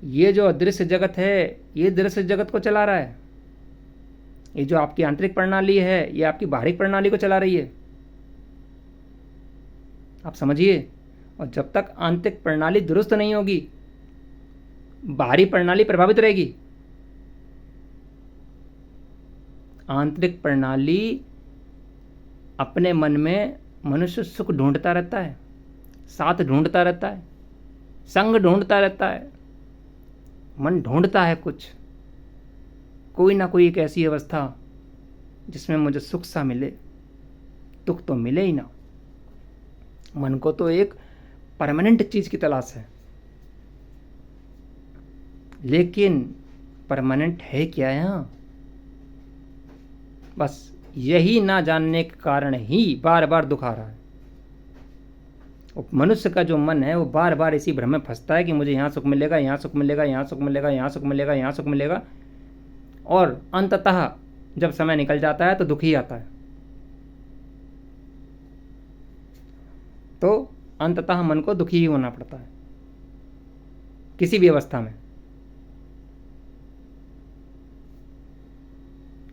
ये जो अदृश्य जगत है, ये दृश्य जगत को चला रहा है। ये जो आपकी आंतरिक प्रणाली है, ये आपकी बाहरी प्रणाली को चला रही है। आप समझिए। और जब तक आंतरिक प्रणाली दुरुस्त नहीं होगी, बाहरी प्रणाली प्रभावित रहेगी। आंतरिक प्रणाली अपने मन में मनुष्य सुख ढूंढता रहता है, साथ ढूंढता रहता है, संग ढूंढता रहता है, मन ढूंढता है कुछ, कोई ना कोई एक ऐसी अवस्था जिसमें मुझे सुख सा मिले, दुख तो मिले ही ना। मन को तो एक परमानेंट चीज की तलाश है, लेकिन परमानेंट है क्या यहाँ? बस यही ना जानने के कारण ही बार बार दुख आ रहा है। मनुष्य का जो मन है वो बार बार इसी भ्रम में फंसता है कि मुझे यहाँ सुख मिलेगा, यहाँ सुख मिलेगा, यहाँ सुख मिलेगा, यहाँ सुख मिलेगा, यहाँ सुख मिलेगा, और अंततः जब समय निकल जाता है तो दुख ही आता है। तो अंततः मन को दुखी ही होना पड़ता है किसी भी अवस्था में।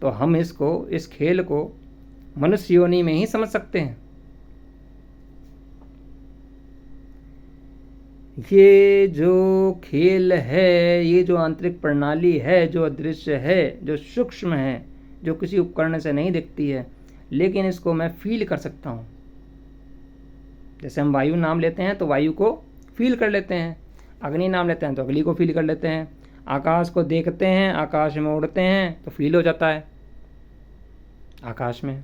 तो हम इस खेल को मनुष्य योनि में ही समझ सकते हैं। ये जो खेल है, ये जो आंतरिक प्रणाली है, जो अदृश्य है, जो सूक्ष्म है, जो किसी उपकरण से नहीं दिखती है, लेकिन इसको मैं फील कर सकता हूँ। जैसे हम वायु नाम लेते हैं तो वायु को फील कर लेते हैं, अग्नि नाम लेते हैं तो अग्नि को फील कर लेते हैं, आकाश को देखते हैं, आकाश में उड़ते हैं तो फील हो जाता है आकाश में,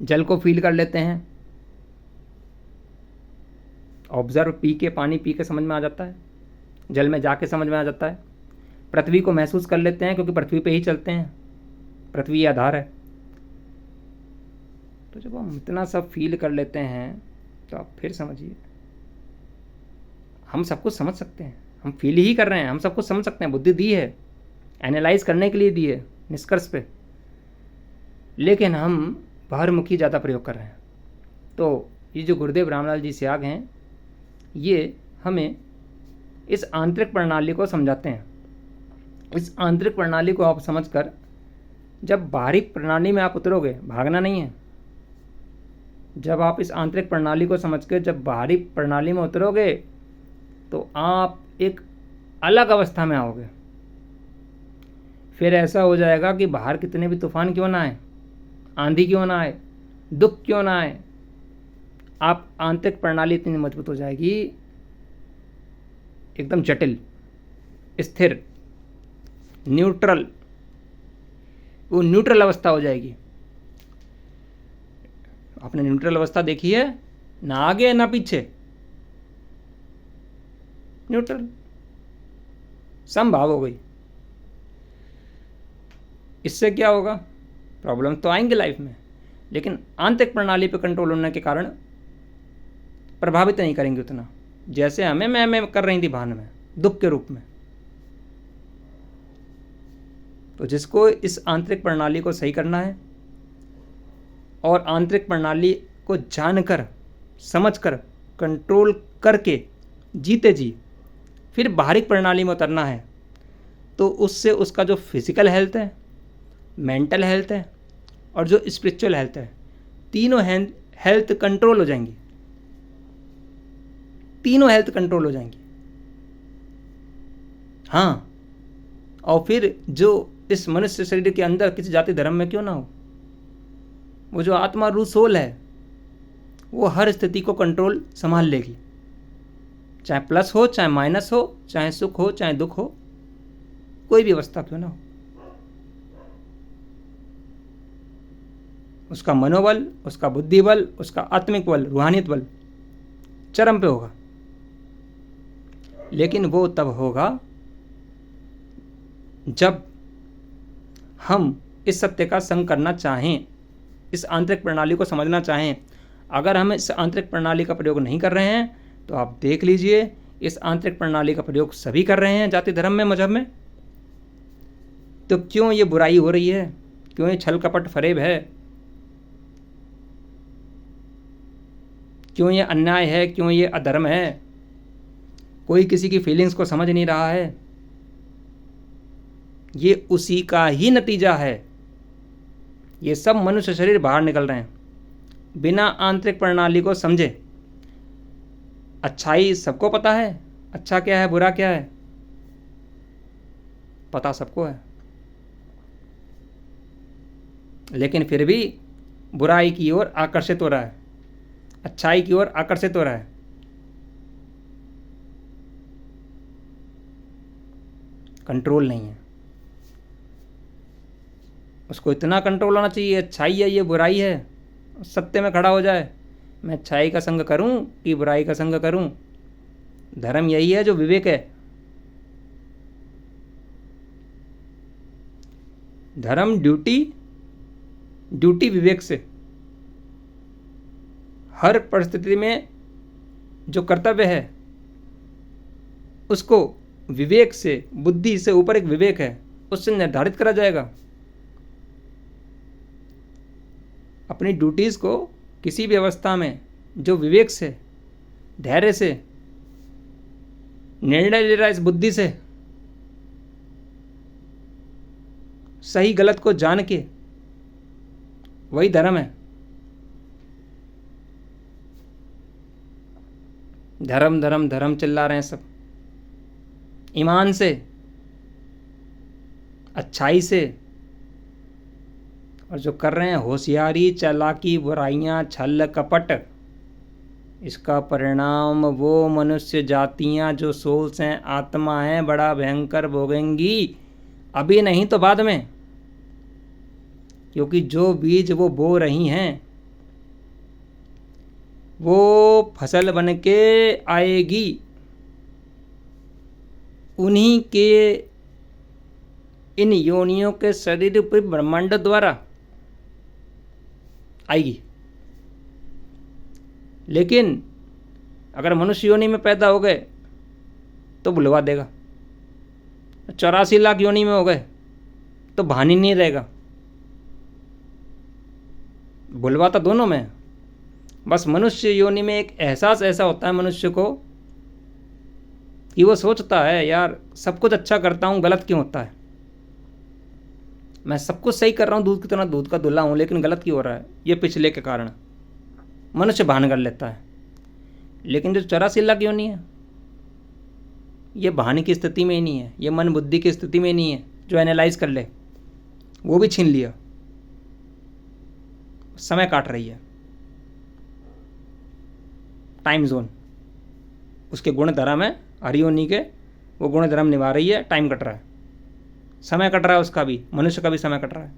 जल को फील कर लेते हैं, ऑब्जर्व पी के, पानी पी के समझ में आ जाता है, जल में जाके समझ में आ जाता है, पृथ्वी को महसूस कर लेते हैं क्योंकि पृथ्वी पे ही चलते हैं, पृथ्वी आधार है। तो जब हम इतना सब फील कर लेते हैं तो आप फिर समझिए, हम सब कुछ समझ सकते हैं, हम फील ही कर रहे हैं, हम सब कुछ समझ सकते हैं, बुद्धि दी है, एनालाइज करने के लिए दी है निष्कर्ष पे, लेकिन हम बाहरमुखी ज़्यादा प्रयोग कर रहे हैं। तो ये जो गुरुदेव रामलाल जी त्याग हैं, ये हमें इस आंतरिक प्रणाली को समझाते हैं। इस आंतरिक प्रणाली को आप समझकर जब बाहरी प्रणाली में आप उतरोगे, भागना नहीं है, जब आप इस आंतरिक प्रणाली को समझ के जब बाहरी प्रणाली में उतरोगे तो आप एक अलग अवस्था में आओगे। फिर ऐसा हो जाएगा कि बाहर कितने भी तूफान क्यों ना आए, आंधी क्यों ना आए, दुख क्यों ना आए, आप आंतरिक प्रणाली इतनी मजबूत हो जाएगी, एकदम जटिल, स्थिर, न्यूट्रल, वो न्यूट्रल अवस्था हो जाएगी। आपने न्यूट्रल अवस्था देखी है? ना आगे ना पीछे, न्यूट्रल, समभाव हो गई। इससे क्या होगा? प्रॉब्लम तो आएंगे लाइफ में, लेकिन आंतरिक प्रणाली पर कंट्रोल होने के कारण प्रभावित नहीं करेंगे उतना, जैसे हमें मैं कर रही थी भान में, दुख के रूप में। तो जिसको इस आंतरिक प्रणाली को सही करना है और आंतरिक प्रणाली को जानकर, समझकर, कंट्रोल करके जीते जी फिर बाहरी प्रणाली में उतरना है, तो उससे उसका जो फिजिकल हेल्थ है, मेंटल हेल्थ है और जो स्पिरिचुअल हेल्थ है, तीनों हेल्थ कंट्रोल हो जाएंगी, तीनों हेल्थ कंट्रोल हो जाएंगी। हाँ, और फिर जो इस मनुष्य शरीर के अंदर किसी जाति धर्म में क्यों ना हो, वो जो आत्मा रूह सोल है, वो हर स्थिति को कंट्रोल संभाल लेगी, चाहे प्लस हो, चाहे माइनस हो, चाहे सुख हो, चाहे दुख हो, कोई भी अवस्था क्यों ना हो। उसका मनोबल, उसका बुद्धि बल, उसका आत्मिक बल, रूहानियत बल चरम पे होगा। लेकिन वो तब होगा जब हम इस सत्य का संग करना चाहें, इस आंतरिक प्रणाली को समझना चाहें। अगर हम इस आंतरिक प्रणाली का प्रयोग नहीं कर रहे हैं तो आप देख लीजिए, इस आंतरिक प्रणाली का प्रयोग सभी कर रहे हैं जाति धर्म में, मजहब में। तो क्यों ये बुराई हो रही है, क्यों ये छल कपट फरेब है, क्यों ये अन्याय है, क्यों ये अधर्म है? कोई किसी की फीलिंग्स को समझ नहीं रहा है। ये उसी का ही नतीजा है। ये सब मनुष्य शरीर बाहर निकल रहे हैं बिना आंतरिक प्रणाली को समझे। अच्छाई सबको पता है, अच्छा क्या है बुरा क्या है, पता सबको है, लेकिन फिर भी बुराई की ओर आकर्षित हो रहा है, अच्छाई की ओर आकर्षित हो रहा है। कंट्रोल नहीं है। उसको इतना कंट्रोल होना चाहिए, अच्छाई है ये बुराई है, सत्य में खड़ा हो जाए, मैं अच्छाई का संग करूं कि बुराई का संग करूं। धर्म यही है जो विवेक है। धर्म ड्यूटी विवेक से। हर परिस्थिति में जो कर्तव्य है उसको विवेक से, बुद्धि से ऊपर एक विवेक है, उससे निर्धारित करा जाएगा। अपनी ड्यूटीज को किसी भी अवस्था में जो विवेक से, धैर्य से निर्णय ले रहा है, इस बुद्धि से सही गलत को जान के, वही धर्म है। धर्म धर्म धर्म चिल्ला रहे हैं सब, ईमान से, अच्छाई से, और जो कर रहे हैं होशियारी, चालाकी, बुराइयां, छल कपट, इसका परिणाम वो मनुष्य जातियां जो सोल्स हैं, आत्मा हैं, बड़ा भयंकर भोगेंगी। अभी नहीं तो बाद में, क्योंकि जो बीज वो बो रही हैं वो फसल बन के आएगी। उन्हीं के इन योनियों के शरीर पर ब्रह्मांड द्वारा आएगी। लेकिन अगर मनुष्य योनि में पैदा हो गए तो बुलवा देगा, 84 लाख योनि में हो गए तो भानी नहीं रहेगा। बुलवाता दोनों में, बस मनुष्य योनि में एक एहसास ऐसा होता है मनुष्य को कि वो सोचता है यार सब कुछ अच्छा करता हूँ, गलत क्यों होता है? मैं सब कुछ सही कर रहा हूँ, दूध की तरह दूध का धुला हूँ, लेकिन गलत क्यों हो रहा है? ये पिछले के कारण मनुष्य भान कर लेता है। लेकिन जो 84 लाख योनि है ये भान की स्थिति में ही नहीं है, ये मन बुद्धि की स्थिति में नहीं है जो एनालाइज कर ले। वो भी छीन लिया, समय काट रही है, टाइम जोन, उसके गुण धर्म है हरियोनी के, वो गुण धर्म निभा रही है, टाइम कट रहा है, समय कट रहा है, उसका भी, मनुष्य का भी समय कट रहा है।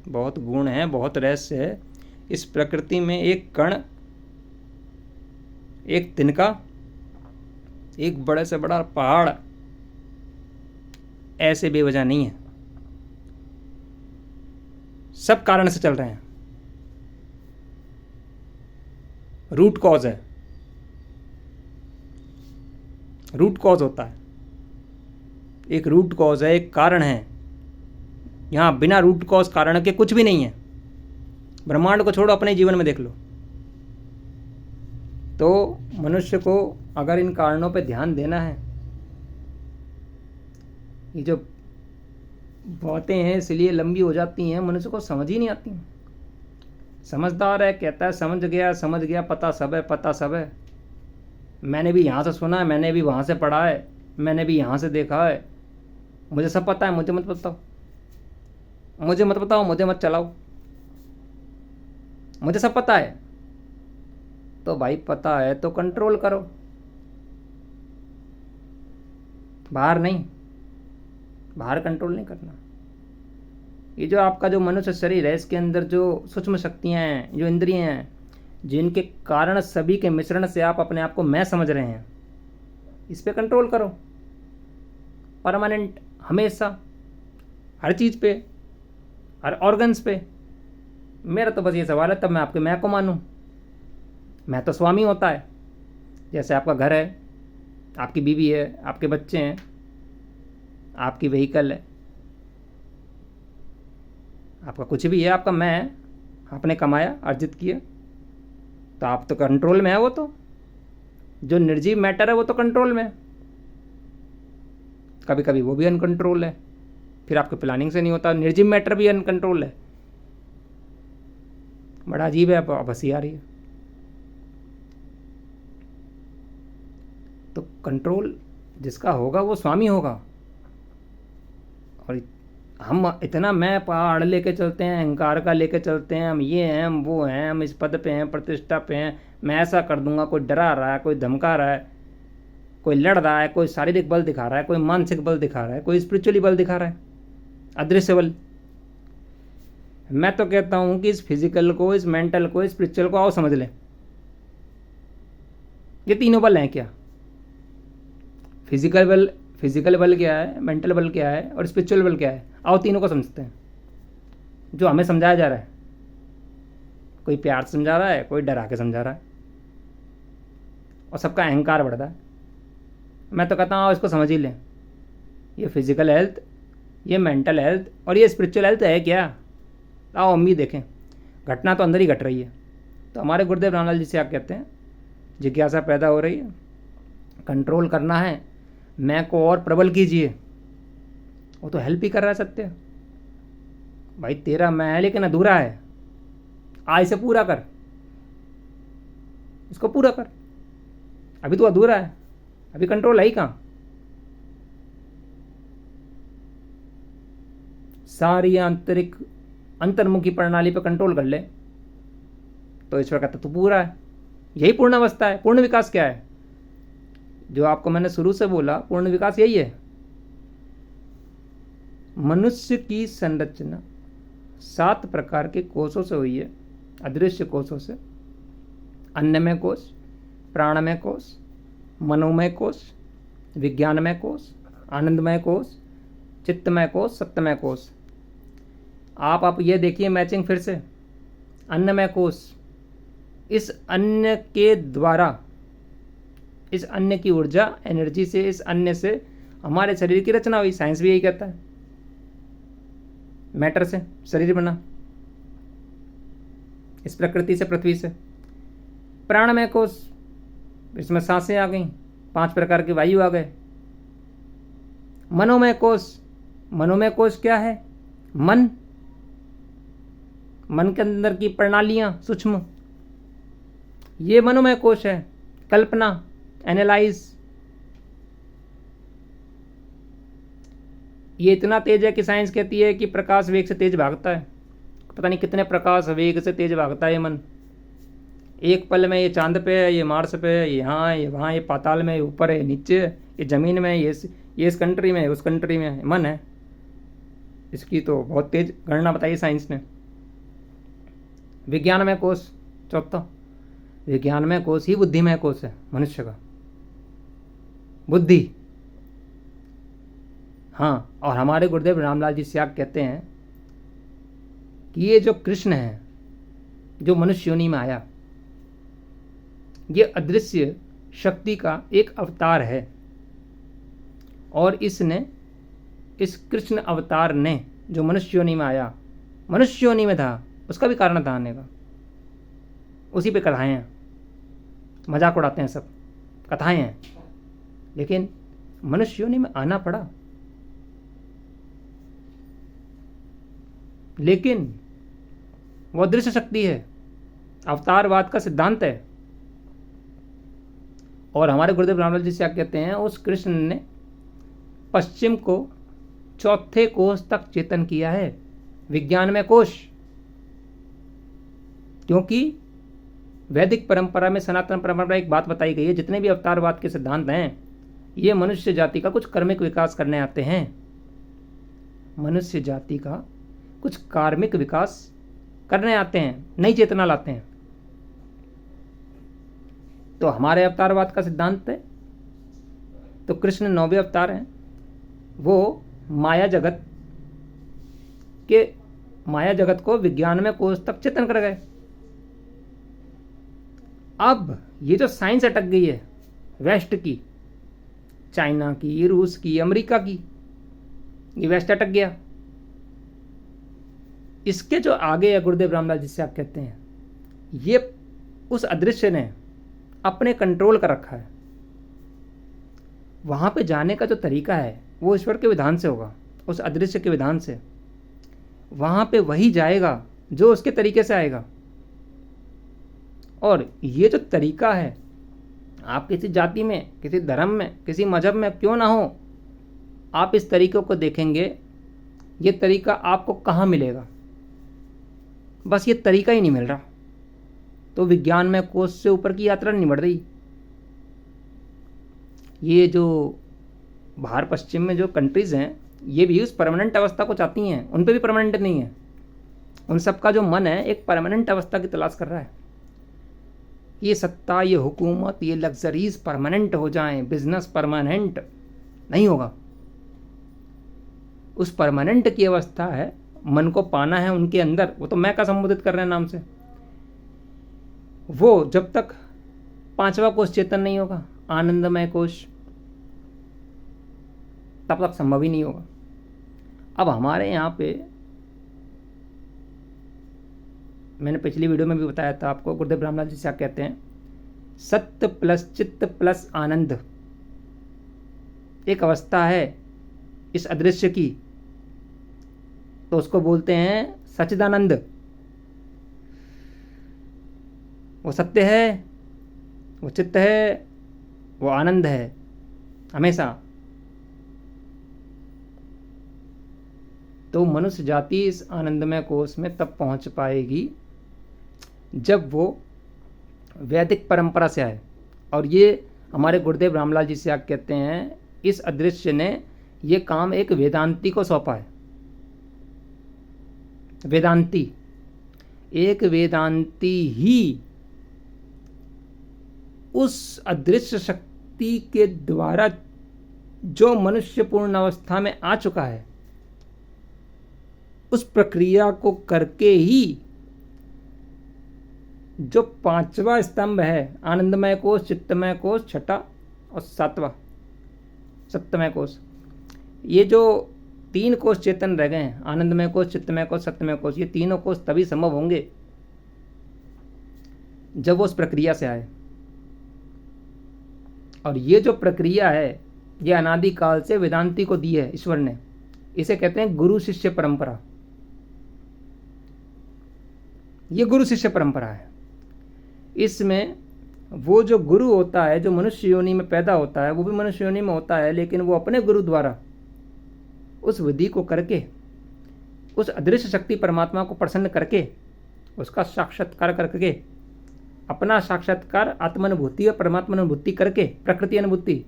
बहुत गुण है, बहुत रहस्य है इस प्रकृति में। एक कण, एक तिनका, एक बड़े से बड़ा पहाड़ ऐसे बेवजह नहीं है, सब कारण से चल रहे हैं। रूट कॉज है, रूट कॉज होता है, एक रूट कॉज है, एक कारण है। यहां बिना रूट कॉज कारण के कुछ भी नहीं है। ब्रह्मांड को छोड़ो, अपने जीवन में देख लो। तो मनुष्य को अगर इन कारणों पे ध्यान देना है, ये जो बातें हैं इसलिए लंबी हो जाती हैं, मनुष्य को समझ ही नहीं आती। समझदार है, कहता है समझ गया, पता सब है, पता सब है। मैंने भी यहाँ से सुना है, मैंने भी वहाँ से पढ़ा है, मैंने भी यहाँ से देखा है, मुझे सब पता है, मुझे मत बताओ, मुझे मत बताओ, मुझे मत चलाओ, मुझे सब पता है। तो भाई पता है तो कंट्रोल करो, बाहर नहीं, बाहर कंट्रोल नहीं करना। ये जो आपका जो मनुष्य शरीर है, इसके अंदर जो सूक्ष्म शक्तियाँ हैं, जो इंद्रियाँ हैं, जिनके कारण सभी के मिश्रण से आप अपने आप को मैं समझ रहे हैं, इस पे कंट्रोल करो परमानेंट, हमेशा, हर चीज़ पे, हर ऑर्गन्स पे। मेरा तो बस ये सवाल है, तब मैं आपके मैं को मानूं? मैं तो स्वामी होता है, जैसे आपका घर है, आपकी बीवी है, आपके बच्चे हैं, आपकी व्हीकल है, आपका कुछ भी है, आपका मैं है, आपने कमाया, अर्जित किया, तो आप तो कंट्रोल में है। वो तो जो निर्जीव मैटर है वो तो कंट्रोल में है। कभी कभी वो भी अनकंट्रोल है, फिर आपके प्लानिंग से नहीं होता। निर्जीव मैटर भी अनकंट्रोल है। बड़ा अजीब है। अब हंसी आ रही है। तो कंट्रोल जिसका होगा वो स्वामी होगा। और हम इतना मैं पहाड़ लेके चलते हैं, अहंकार का लेके चलते हैं, हम ये हैं, हम वो हैं, हम इस पद पे हैं, प्रतिष्ठा पे हैं, मैं ऐसा कर दूंगा। कोई डरा रहा है, कोई धमका रहा है, कोई लड़ रहा है, कोई शारीरिक बल दिखा रहा है, कोई मानसिक बल दिखा रहा है, कोई स्पिरिचुअली बल दिखा रहा है, अदृश्य बल। मैं तो कहता हूं कि इस फिजिकल को, इस मेंटल को, इस स्पिरिचुअल को आओ समझ लें। ये तीनों बल हैं क्या? फिजिकल बल क्या है, मेंटल बल क्या है और स्पिरिचुअल बल क्या है? आओ तीनों को समझते हैं। जो हमें समझाया जा रहा है, कोई प्यार से समझा रहा है, कोई डरा के समझा रहा है, और सबका अहंकार बढ़ता है। मैं तो कहता हूँ इसको समझ ही लें। ये फिजिकल हेल्थ, ये मेंटल हेल्थ और ये स्पिरिचुअल हेल्थ है क्या? आओ हम भी देखें। घटना तो अंदर ही घट रही है। तो हमारे गुरुदेव रामलाल जी से आप कहते हैं, जिज्ञासा पैदा हो रही है, कंट्रोल करना है, मैं को और प्रबल कीजिए। वो तो हेल्प ही कर रहा है सत्य। भाई तेरा मैं है लेकिन अधूरा है, आज इसे पूरा कर, इसको पूरा कर। अभी तो अधूरा है, अभी कंट्रोल है ही कहाँ। सारी आंतरिक अंतर्मुखी प्रणाली पर कंट्रोल कर ले तो ईश्वर कहता तू पूरा है। यही पूर्ण अवस्था है। पूर्ण विकास क्या है? जो आपको मैंने शुरू से बोला, पूर्ण विकास यही है। मनुष्य की संरचना 7 प्रकार के कोषों से हुई है, अदृश्य कोषों से। अन्नमय कोष, प्राणमय कोष, मनोमय कोष, विज्ञानमय कोष, आनंदमय कोष, चित्तमय कोष, सत्यमय कोष। आप ये देखिए मैचिंग फिर से। अन्नमय कोष, इस अन्न के द्वारा, इस अन्न की ऊर्जा, एनर्जी से, इस अन्न से हमारे शरीर की रचना हुई। साइंस भी यही कहता है। मैटर से शरीर बना, इस प्रकृति से, पृथ्वी से। प्राणमय कोष, इसमें सांसें आ गई, 5 प्रकार के वायु आ गए। मनोमय कोष, मनोमय कोष क्या है? मन के अंदर की प्रणालियां सूक्ष्म, ये मनोमय कोष है। कल्पना, एनालाइज, ये इतना तेज है कि साइंस कहती है कि प्रकाश वेग से तेज भागता है। पता नहीं कितने प्रकाश वेग से तेज भागता है ये मन। एक पल में ये चांद पे है, ये मार्स पे है, ये यहाँ है, ये वहाँ, ये पाताल में, ये ऊपर है, नीचे है, ये जमीन में है, ये इस कंट्री में है, उस कंट्री में है। मन है। इसकी तो बहुत तेज गणना बताई साइंस ने। विज्ञानमय कोष, चौथा। विज्ञानमय कोष ही बुद्धिमय कोष है मनुष्य का। बुद्धि। हाँ, और हमारे गुरुदेव रामलाल जी स्याग कहते हैं कि ये जो कृष्ण है, जो मनुष्य योनि में आया, ये अदृश्य शक्ति का एक अवतार है। और इसने, इस कृष्ण अवतार ने जो मनुष्य योनि में आया, मनुष्य योनि में था, उसका भी कारण था आने का। उसी पे कथाएं हैं, मजाक उड़ाते हैं सब, कथाएं हैं, लेकिन मनुष्य योनि में आना पड़ा। लेकिन वो अदृश्य शक्ति है, अवतारवाद का सिद्धांत है। और हमारे गुरुदेव रामलाल जी क्या कहते हैं, उस कृष्ण ने पश्चिम को 4थे कोष तक चेतन किया है, विज्ञानमय कोष। क्योंकि वैदिक परंपरा में, सनातन परंपरा में एक बात बताई गई है, जितने भी अवतारवाद के सिद्धांत हैं, ये मनुष्य जाति का कुछ कर्मिक विकास करने आते हैं। मनुष्य जाति का कुछ कार्मिक विकास करने आते हैं, नई चेतना लाते हैं। तो हमारे अवतारवाद का सिद्धांत है, तो कृष्ण 9वें अवतार हैं। वो माया जगत को विज्ञानमय कोष तक चेतन कर गए। अब ये जो साइंस अटक गई है, वेस्ट की, चाइना की, रूस की, अमेरिका की, ये वेस्ट अटक गया। इसके जो आगे है गुरुदेव रामलाल जिसे आप कहते हैं, ये उस अदृश्य ने अपने कंट्रोल कर रखा है। वहां पे जाने का जो तरीका है वो ईश्वर के विधान से होगा, उस अदृश्य के विधान से। वहां पे वही जाएगा जो उसके तरीके से आएगा। और ये जो तरीका है, आप किसी जाति में, किसी धर्म में, किसी मजहब में क्यों ना हो, आप इस तरीके को देखेंगे, ये तरीका आपको कहाँ मिलेगा? बस ये तरीका ही नहीं मिल रहा, तो विज्ञान में कोष से ऊपर की यात्रा नहीं बढ़ रही। ये जो बाहर पश्चिम में जो कंट्रीज़ हैं, ये भी उस परमानेंट अवस्था को चाहती हैं, उन पे भी परमानेंट नहीं है। उन सब का जो मन है एक परमानेंट अवस्था की तलाश कर रहा है। ये सत्ता, ये हुकूमत, ये लग्जरीज परमानेंट हो जाएं, बिजनेस परमानेंट नहीं होगा। उस परमानेंट की अवस्था है, मन को पाना है उनके अंदर। वो तो मैं का संबोधित कर रहे हैं नाम से। वो जब तक पांचवा कोष चेतन नहीं होगा, आनंदमय कोष, तब तक संभव ही नहीं होगा। अब हमारे यहाँ पे, मैंने पिछली वीडियो में भी बताया था आपको, गुरुदेव रामलाल जी से आप कहते हैं सत्य प्लस चित्त प्लस आनंद एक अवस्था है इस अदृश्य की, तो उसको बोलते हैं सच्चिदानंद। वो सत्य है, वो चित्त है, वो आनंद है हमेशा। तो मनुष्य जाति इस आनंदमय कोष में तब पहुंच पाएगी जब वो वैदिक परंपरा से आए। और ये हमारे गुरुदेव रामलाल जी से आप कहते हैं, इस अदृश्य ने ये काम एक वेदांती को सौंपा है। वेदांती, एक वेदांती ही उस अदृश्य शक्ति के द्वारा जो मनुष्य पूर्ण अवस्था में आ चुका है, उस प्रक्रिया को करके ही जो पांचवा स्तंभ है, आनंदमय कोष, चित्तमय कोष, छठा और सातवां सत्यमय कोष, ये जो तीन कोष चेतन रह गए हैं, आनंदमय कोष, चित्तमय कोष, सत्यमय कोष, ये तीनों कोष तभी संभव होंगे जब वो उस प्रक्रिया से आए। और ये जो प्रक्रिया है, ये अनादि काल से वेदांती को दी है ईश्वर ने। इसे कहते हैं गुरु शिष्य परंपरा। ये गुरु शिष्य परंपरा है। इसमें वो जो गुरु होता है, जो मनुष्य योनि में पैदा होता है, वो भी मनुष्य योनि में होता है, लेकिन वो अपने गुरु द्वारा उस विधि को करके, उस अदृश्य शक्ति परमात्मा को प्रसन्न करके, उसका साक्षात्कार करके, अपना साक्षात्कार आत्मानुभूति और परमात्मा अनुभूति करके, प्रकृति अनुभूति,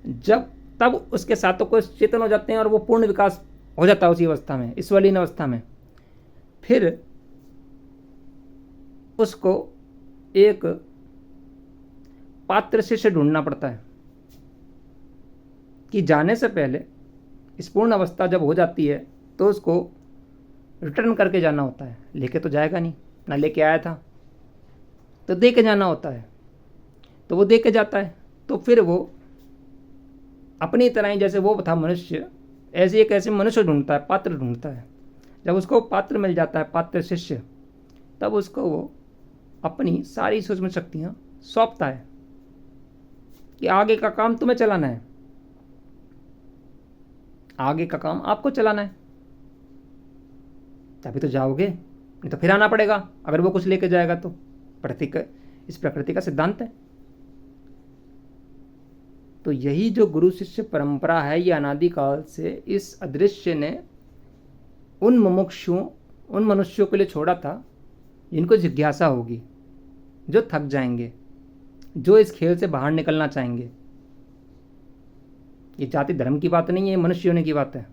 जब तब उसके साथों को चेतन हो जाते हैं और वो पूर्ण विकास हो जाता है उसी अवस्था में, ईश्वरलीन अवस्था में। फिर उसको एक पात्र शिष्य ढूंढना पड़ता है कि जाने से पहले इस पूर्ण अवस्था जब हो जाती है तो उसको रिटर्न करके जाना होता है। लेके तो जाएगा नहीं, ना लेके आया था, तो दे के जाना होता है। तो वो दे के जाता है, तो फिर वो अपनी तरह ही, जैसे वो था मनुष्य, ऐसे एक ऐसे मनुष्य ढूंढता है, पात्र ढूंढता है। जब उसको पात्र मिल जाता है, पात्र शिष्य, तब उसको वो अपनी सारी सूक्ष्म शक्तियां सौंपता है कि आगे का काम तुम्हें चलाना है, आगे का काम आपको चलाना है। तभी तो जाओगे, नहीं तो फिर आना पड़ेगा अगर वो कुछ लेके जाएगा तो। इस प्रकृति का सिद्धांत है। तो यही जो गुरु शिष्य परंपरा है, ये अनादि काल से इस अदृश्य ने उन मुमुक्षुओं, उन मनुष्यों के लिए छोड़ा था जिनको जिज्ञासा होगी, जो थक जाएंगे, जो इस खेल से बाहर निकलना चाहेंगे। ये जाति धर्म की बात नहीं है, ये मनुष्य होने की बात है।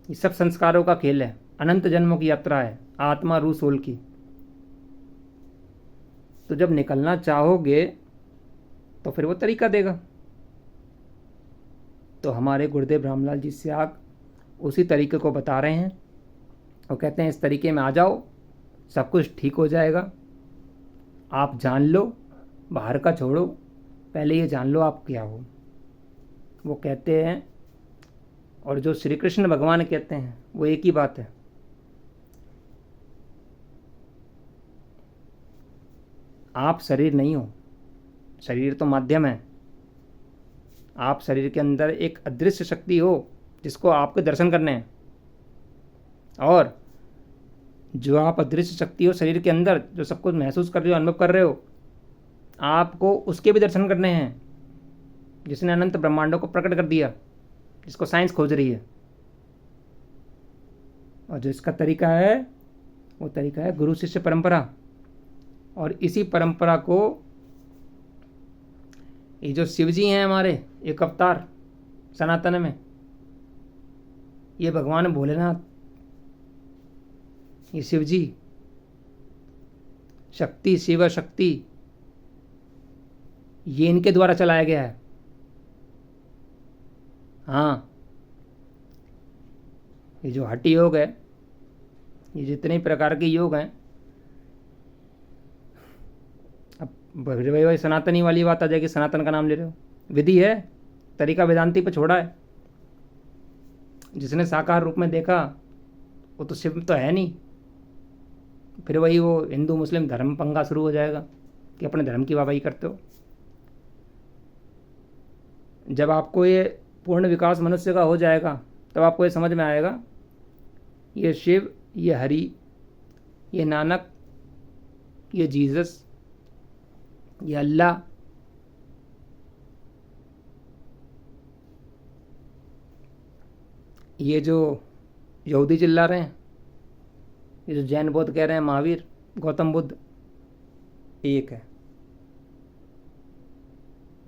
ये सब संस्कारों का खेल है, अनंत जन्मों की यात्रा है, आत्मा रूह सोल की। तो जब निकलना चाहोगे तो फिर वो तरीका देगा। तो हमारे गुरुदेव रामलाल जी स्याग उसी तरीके को बता रहे हैं और कहते हैं इस तरीके में आ जाओ, सब कुछ ठीक हो जाएगा। आप जान लो, बाहर का छोड़ो, पहले ये जान लो आप क्या हो। वो कहते हैं, और जो श्री कृष्ण भगवान कहते हैं वो एक ही बात है, आप शरीर नहीं हो, शरीर तो माध्यम है। आप शरीर के अंदर एक अदृश्य शक्ति हो जिसको आपके दर्शन करने हैं, और जो आप अदृश्य शक्ति हो शरीर के अंदर, जो सब कुछ महसूस कर रहे हो, अनुभव कर रहे हो, आपको उसके भी दर्शन करने हैं, जिसने अनंत ब्रह्मांडों को प्रकट कर दिया, जिसको साइंस खोज रही है। और जो इसका तरीका है वो तरीका है गुरु शिष्य परंपरा। और इसी परंपरा को ये जो शिव जी हैं हमारे एक अवतार सनातन में, ये भगवान भोलेनाथ, ये शिव जी, शक्ति, शिव शक्ति, ये इनके द्वारा चलाया गया है। हाँ, ये जो हठ योग है, ये जितने प्रकार के योग हैं, अब भाई सनातनी वाली बात आ जाएगी, सनातन का नाम ले रहे हो, विधि है, तरीका वेदांती पे छोड़ा है। जिसने साकार रूप में देखा वो तो शिव तो है नहीं। फिर वही वो हिंदू मुस्लिम धर्म पंगा शुरू हो जाएगा कि अपने धर्म की वाहवाही करते हो। जब आपको ये पूर्ण विकास मनुष्य का हो जाएगा तब आपको ये समझ में आएगा, ये शिव, ये हरि, ये नानक, ये जीसस, ये अल्लाह, ये जो यहूदी चिल्ला रहे हैं, ये जो जैन बौद्ध कह रहे हैं महावीर, गौतम बुद्ध, एक है।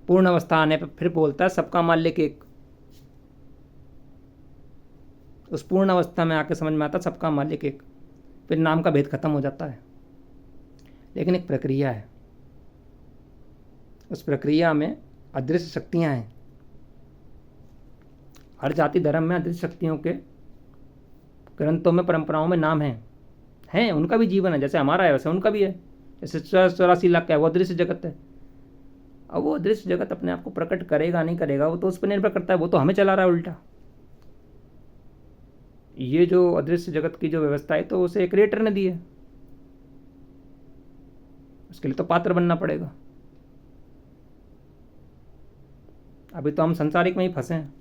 पूर्ण अवस्था आने पर फिर बोलता है सबका मालिक एक। उस पूर्ण अवस्था में आके समझ में आता सबका मालिक एक, फिर नाम का भेद खत्म हो जाता है। लेकिन एक प्रक्रिया है, उस प्रक्रिया में अदृश्य शक्तियां हैं। हर जाति धर्म में अदृश्य शक्तियों के ग्रंथों में, परंपराओं में नाम हैं, उनका भी जीवन है, जैसे हमारा है वैसे उनका भी है। जैसे 84 लाख का है वो अदृश्य जगत है। अब वो अदृश्य जगत अपने आप को प्रकट करेगा नहीं करेगा वो तो उस पर निर्भर करता है, वो तो हमें चला रहा है उल्टा। ये जो अदृश्य जगत की जो व्यवस्था है तो उसे क्रिएटर ने दी है, उसके लिए तो पात्र बनना पड़ेगा। अभी तो हम संसारिक में ही फंसे हैं।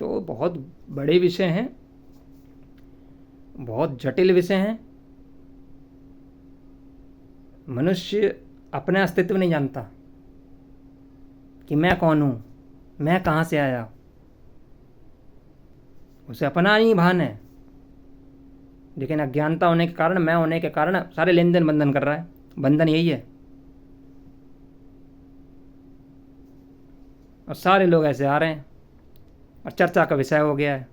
तो बहुत बड़े विषय हैं, बहुत जटिल विषय हैं। मनुष्य अपने अस्तित्व नहीं जानता कि मैं कौन हूं, मैं कहां से आया, उसे अपना ही भान है। लेकिन अज्ञानता होने के कारण, मैं होने के कारण सारे लेन देन बंधन कर रहा है। बंधन यही है, और सारे लोग ऐसे आ रहे हैं और चर्चा का विषय हो गया है।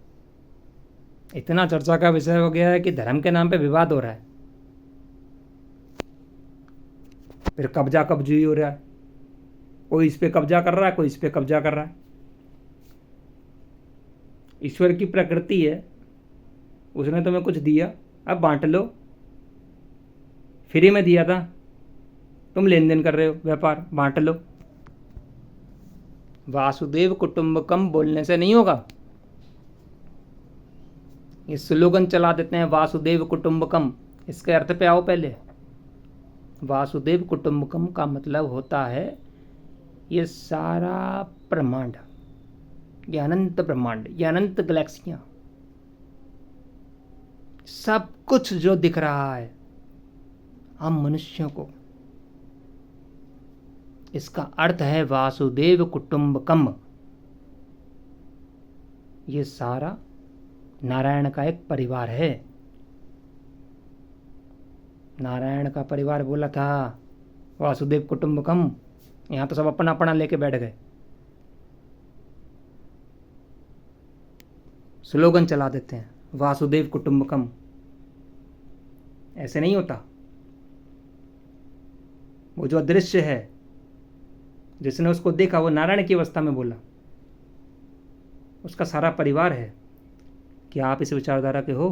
इतना चर्चा का विषय हो गया है कि धर्म के नाम पे विवाद हो रहा है, फिर कब्जा कब्जी हो रहा है। कोई इस पे कब्जा कर रहा है, कोई इस पे कब्जा कर रहा है। ईश्वर की प्रकृति है, उसने तुम्हें कुछ दिया, अब बांट लो। फ्री में दिया था, तुम लेन देन कर रहे हो, व्यापार, बांट लो। वासुदेव कुटुंबकम बोलने से नहीं होगा। ये स्लोगन चला देते हैं वासुदेव कुटुंबकम, इसके अर्थ पे आओ पहले। वासुदेव कुटुंबकम का मतलब होता है ये सारा ब्रह्मांड, ये अनंत ब्रह्मांड, ये अनंत गैलेक्सियां, सब कुछ जो दिख रहा है हम मनुष्यों को, इसका अर्थ है वासुदेव कुटुंबकम। ये सारा नारायण का एक परिवार है। नारायण का परिवार बोला था वासुदेव कुटुंबकम, यहां तो सब अपना अपना लेके बैठ गए, स्लोगन चला देते हैं वासुदेव कुटुंबकम। ऐसे नहीं होता। वो जो अदृश्य है, जिसने उसको देखा, वो नारायण की अवस्था में बोला, उसका सारा परिवार है। क्या आप इस विचारधारा के हो?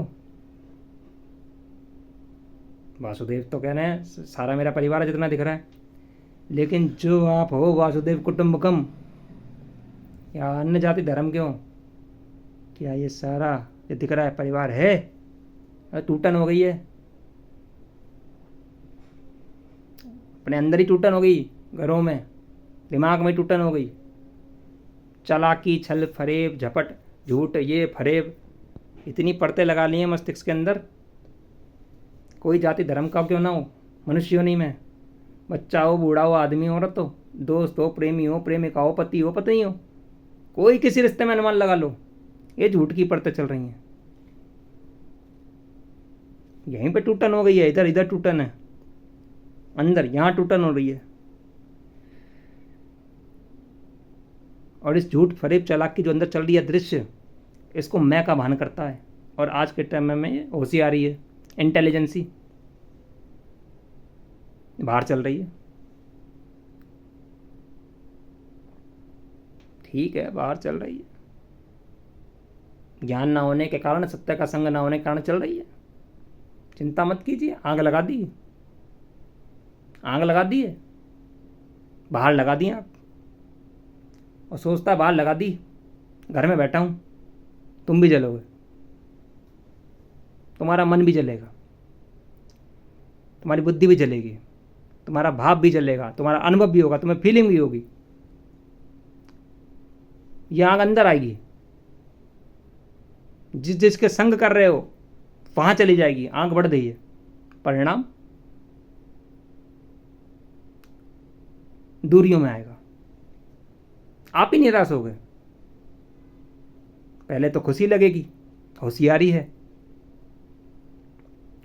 वासुदेव तो कह रहे हैं सारा मेरा परिवार है जितना दिख रहा है, लेकिन जो आप हो वासुदेव कुटुंबकम, या अन्य जाति धर्म के हो, क्या ये सारा ये दिख रहा है परिवार है? अरे टूटन हो गई है, अपने अंदर ही टूटन हो गई, घरों में दिमाग में टूटन हो गई। चालाकी, छल फरेब, झपट, झूठ, ये फरेब, इतनी परतें लगा ली हैं मस्तिष्क के अंदर। कोई जाति धर्म का क्यों ना हो, मनुष्य योनि में, बच्चा हो, बूढ़ा हो, आदमी हो, औरत हो, दोस्त हो, प्रेमी हो, प्रेमिका हो, पति हो, पत्नी हो, कोई किसी रिश्ते में अनुमान लगा लो, ये झूठ की परतें चल रही हैं। यहीं पे टूटन हो गई है, इधर इधर टूटन है, अंदर यहां टूटन हो रही है। और इस झूठ फरेब चालाक की जो अंदर चल रही है दृश्य, इसको मैं का भान करता है। और आज के टाइम में ये होशियारी है, इंटेलिजेंसी बाहर चल रही है। ठीक है, बाहर चल रही है, ज्ञान ना होने के कारण, सत्य का संग ना होने के कारण चल रही है। चिंता मत कीजिए, आग लगा दी, आग लगा दी है, बाहर लगा दी आप, और सोचता है बाहर लगा दी, घर में बैठा हूं, तुम भी जलोगे, तुम्हारा मन भी जलेगा, तुम्हारी बुद्धि भी जलेगी, तुम्हारा भाव भी जलेगा, तुम्हारा अनुभव भी होगा, तुम्हें फीलिंग भी होगी। ये आग अंदर आएगी, जिस जिसके संग कर रहे हो वहां चली जाएगी, आंख बढ़ रही है। परिणाम दूरियों में आएगा, आप ही निराश हो गए। पहले तो खुशी लगेगी, होशियारी है,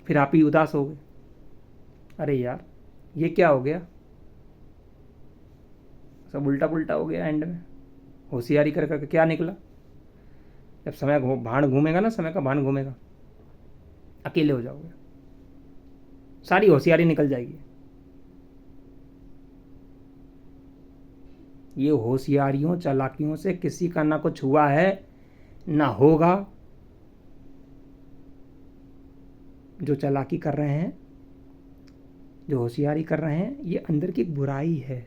फिर आप ही उदास हो गए, अरे यार ये क्या हो गया, सब उल्टा पुल्टा हो गया। एंड में होशियारी कर करके क्या निकला? जब समय भाण घूमेगा ना, समय का भाण घूमेगा, अकेले हो जाओगे, सारी होशियारी निकल जाएगी। ये होशियारियों चालाकियों से किसी का ना कुछ हुआ है ना होगा। जो चालाकी कर रहे हैं, जो होशियारी कर रहे हैं, ये अंदर की बुराई है।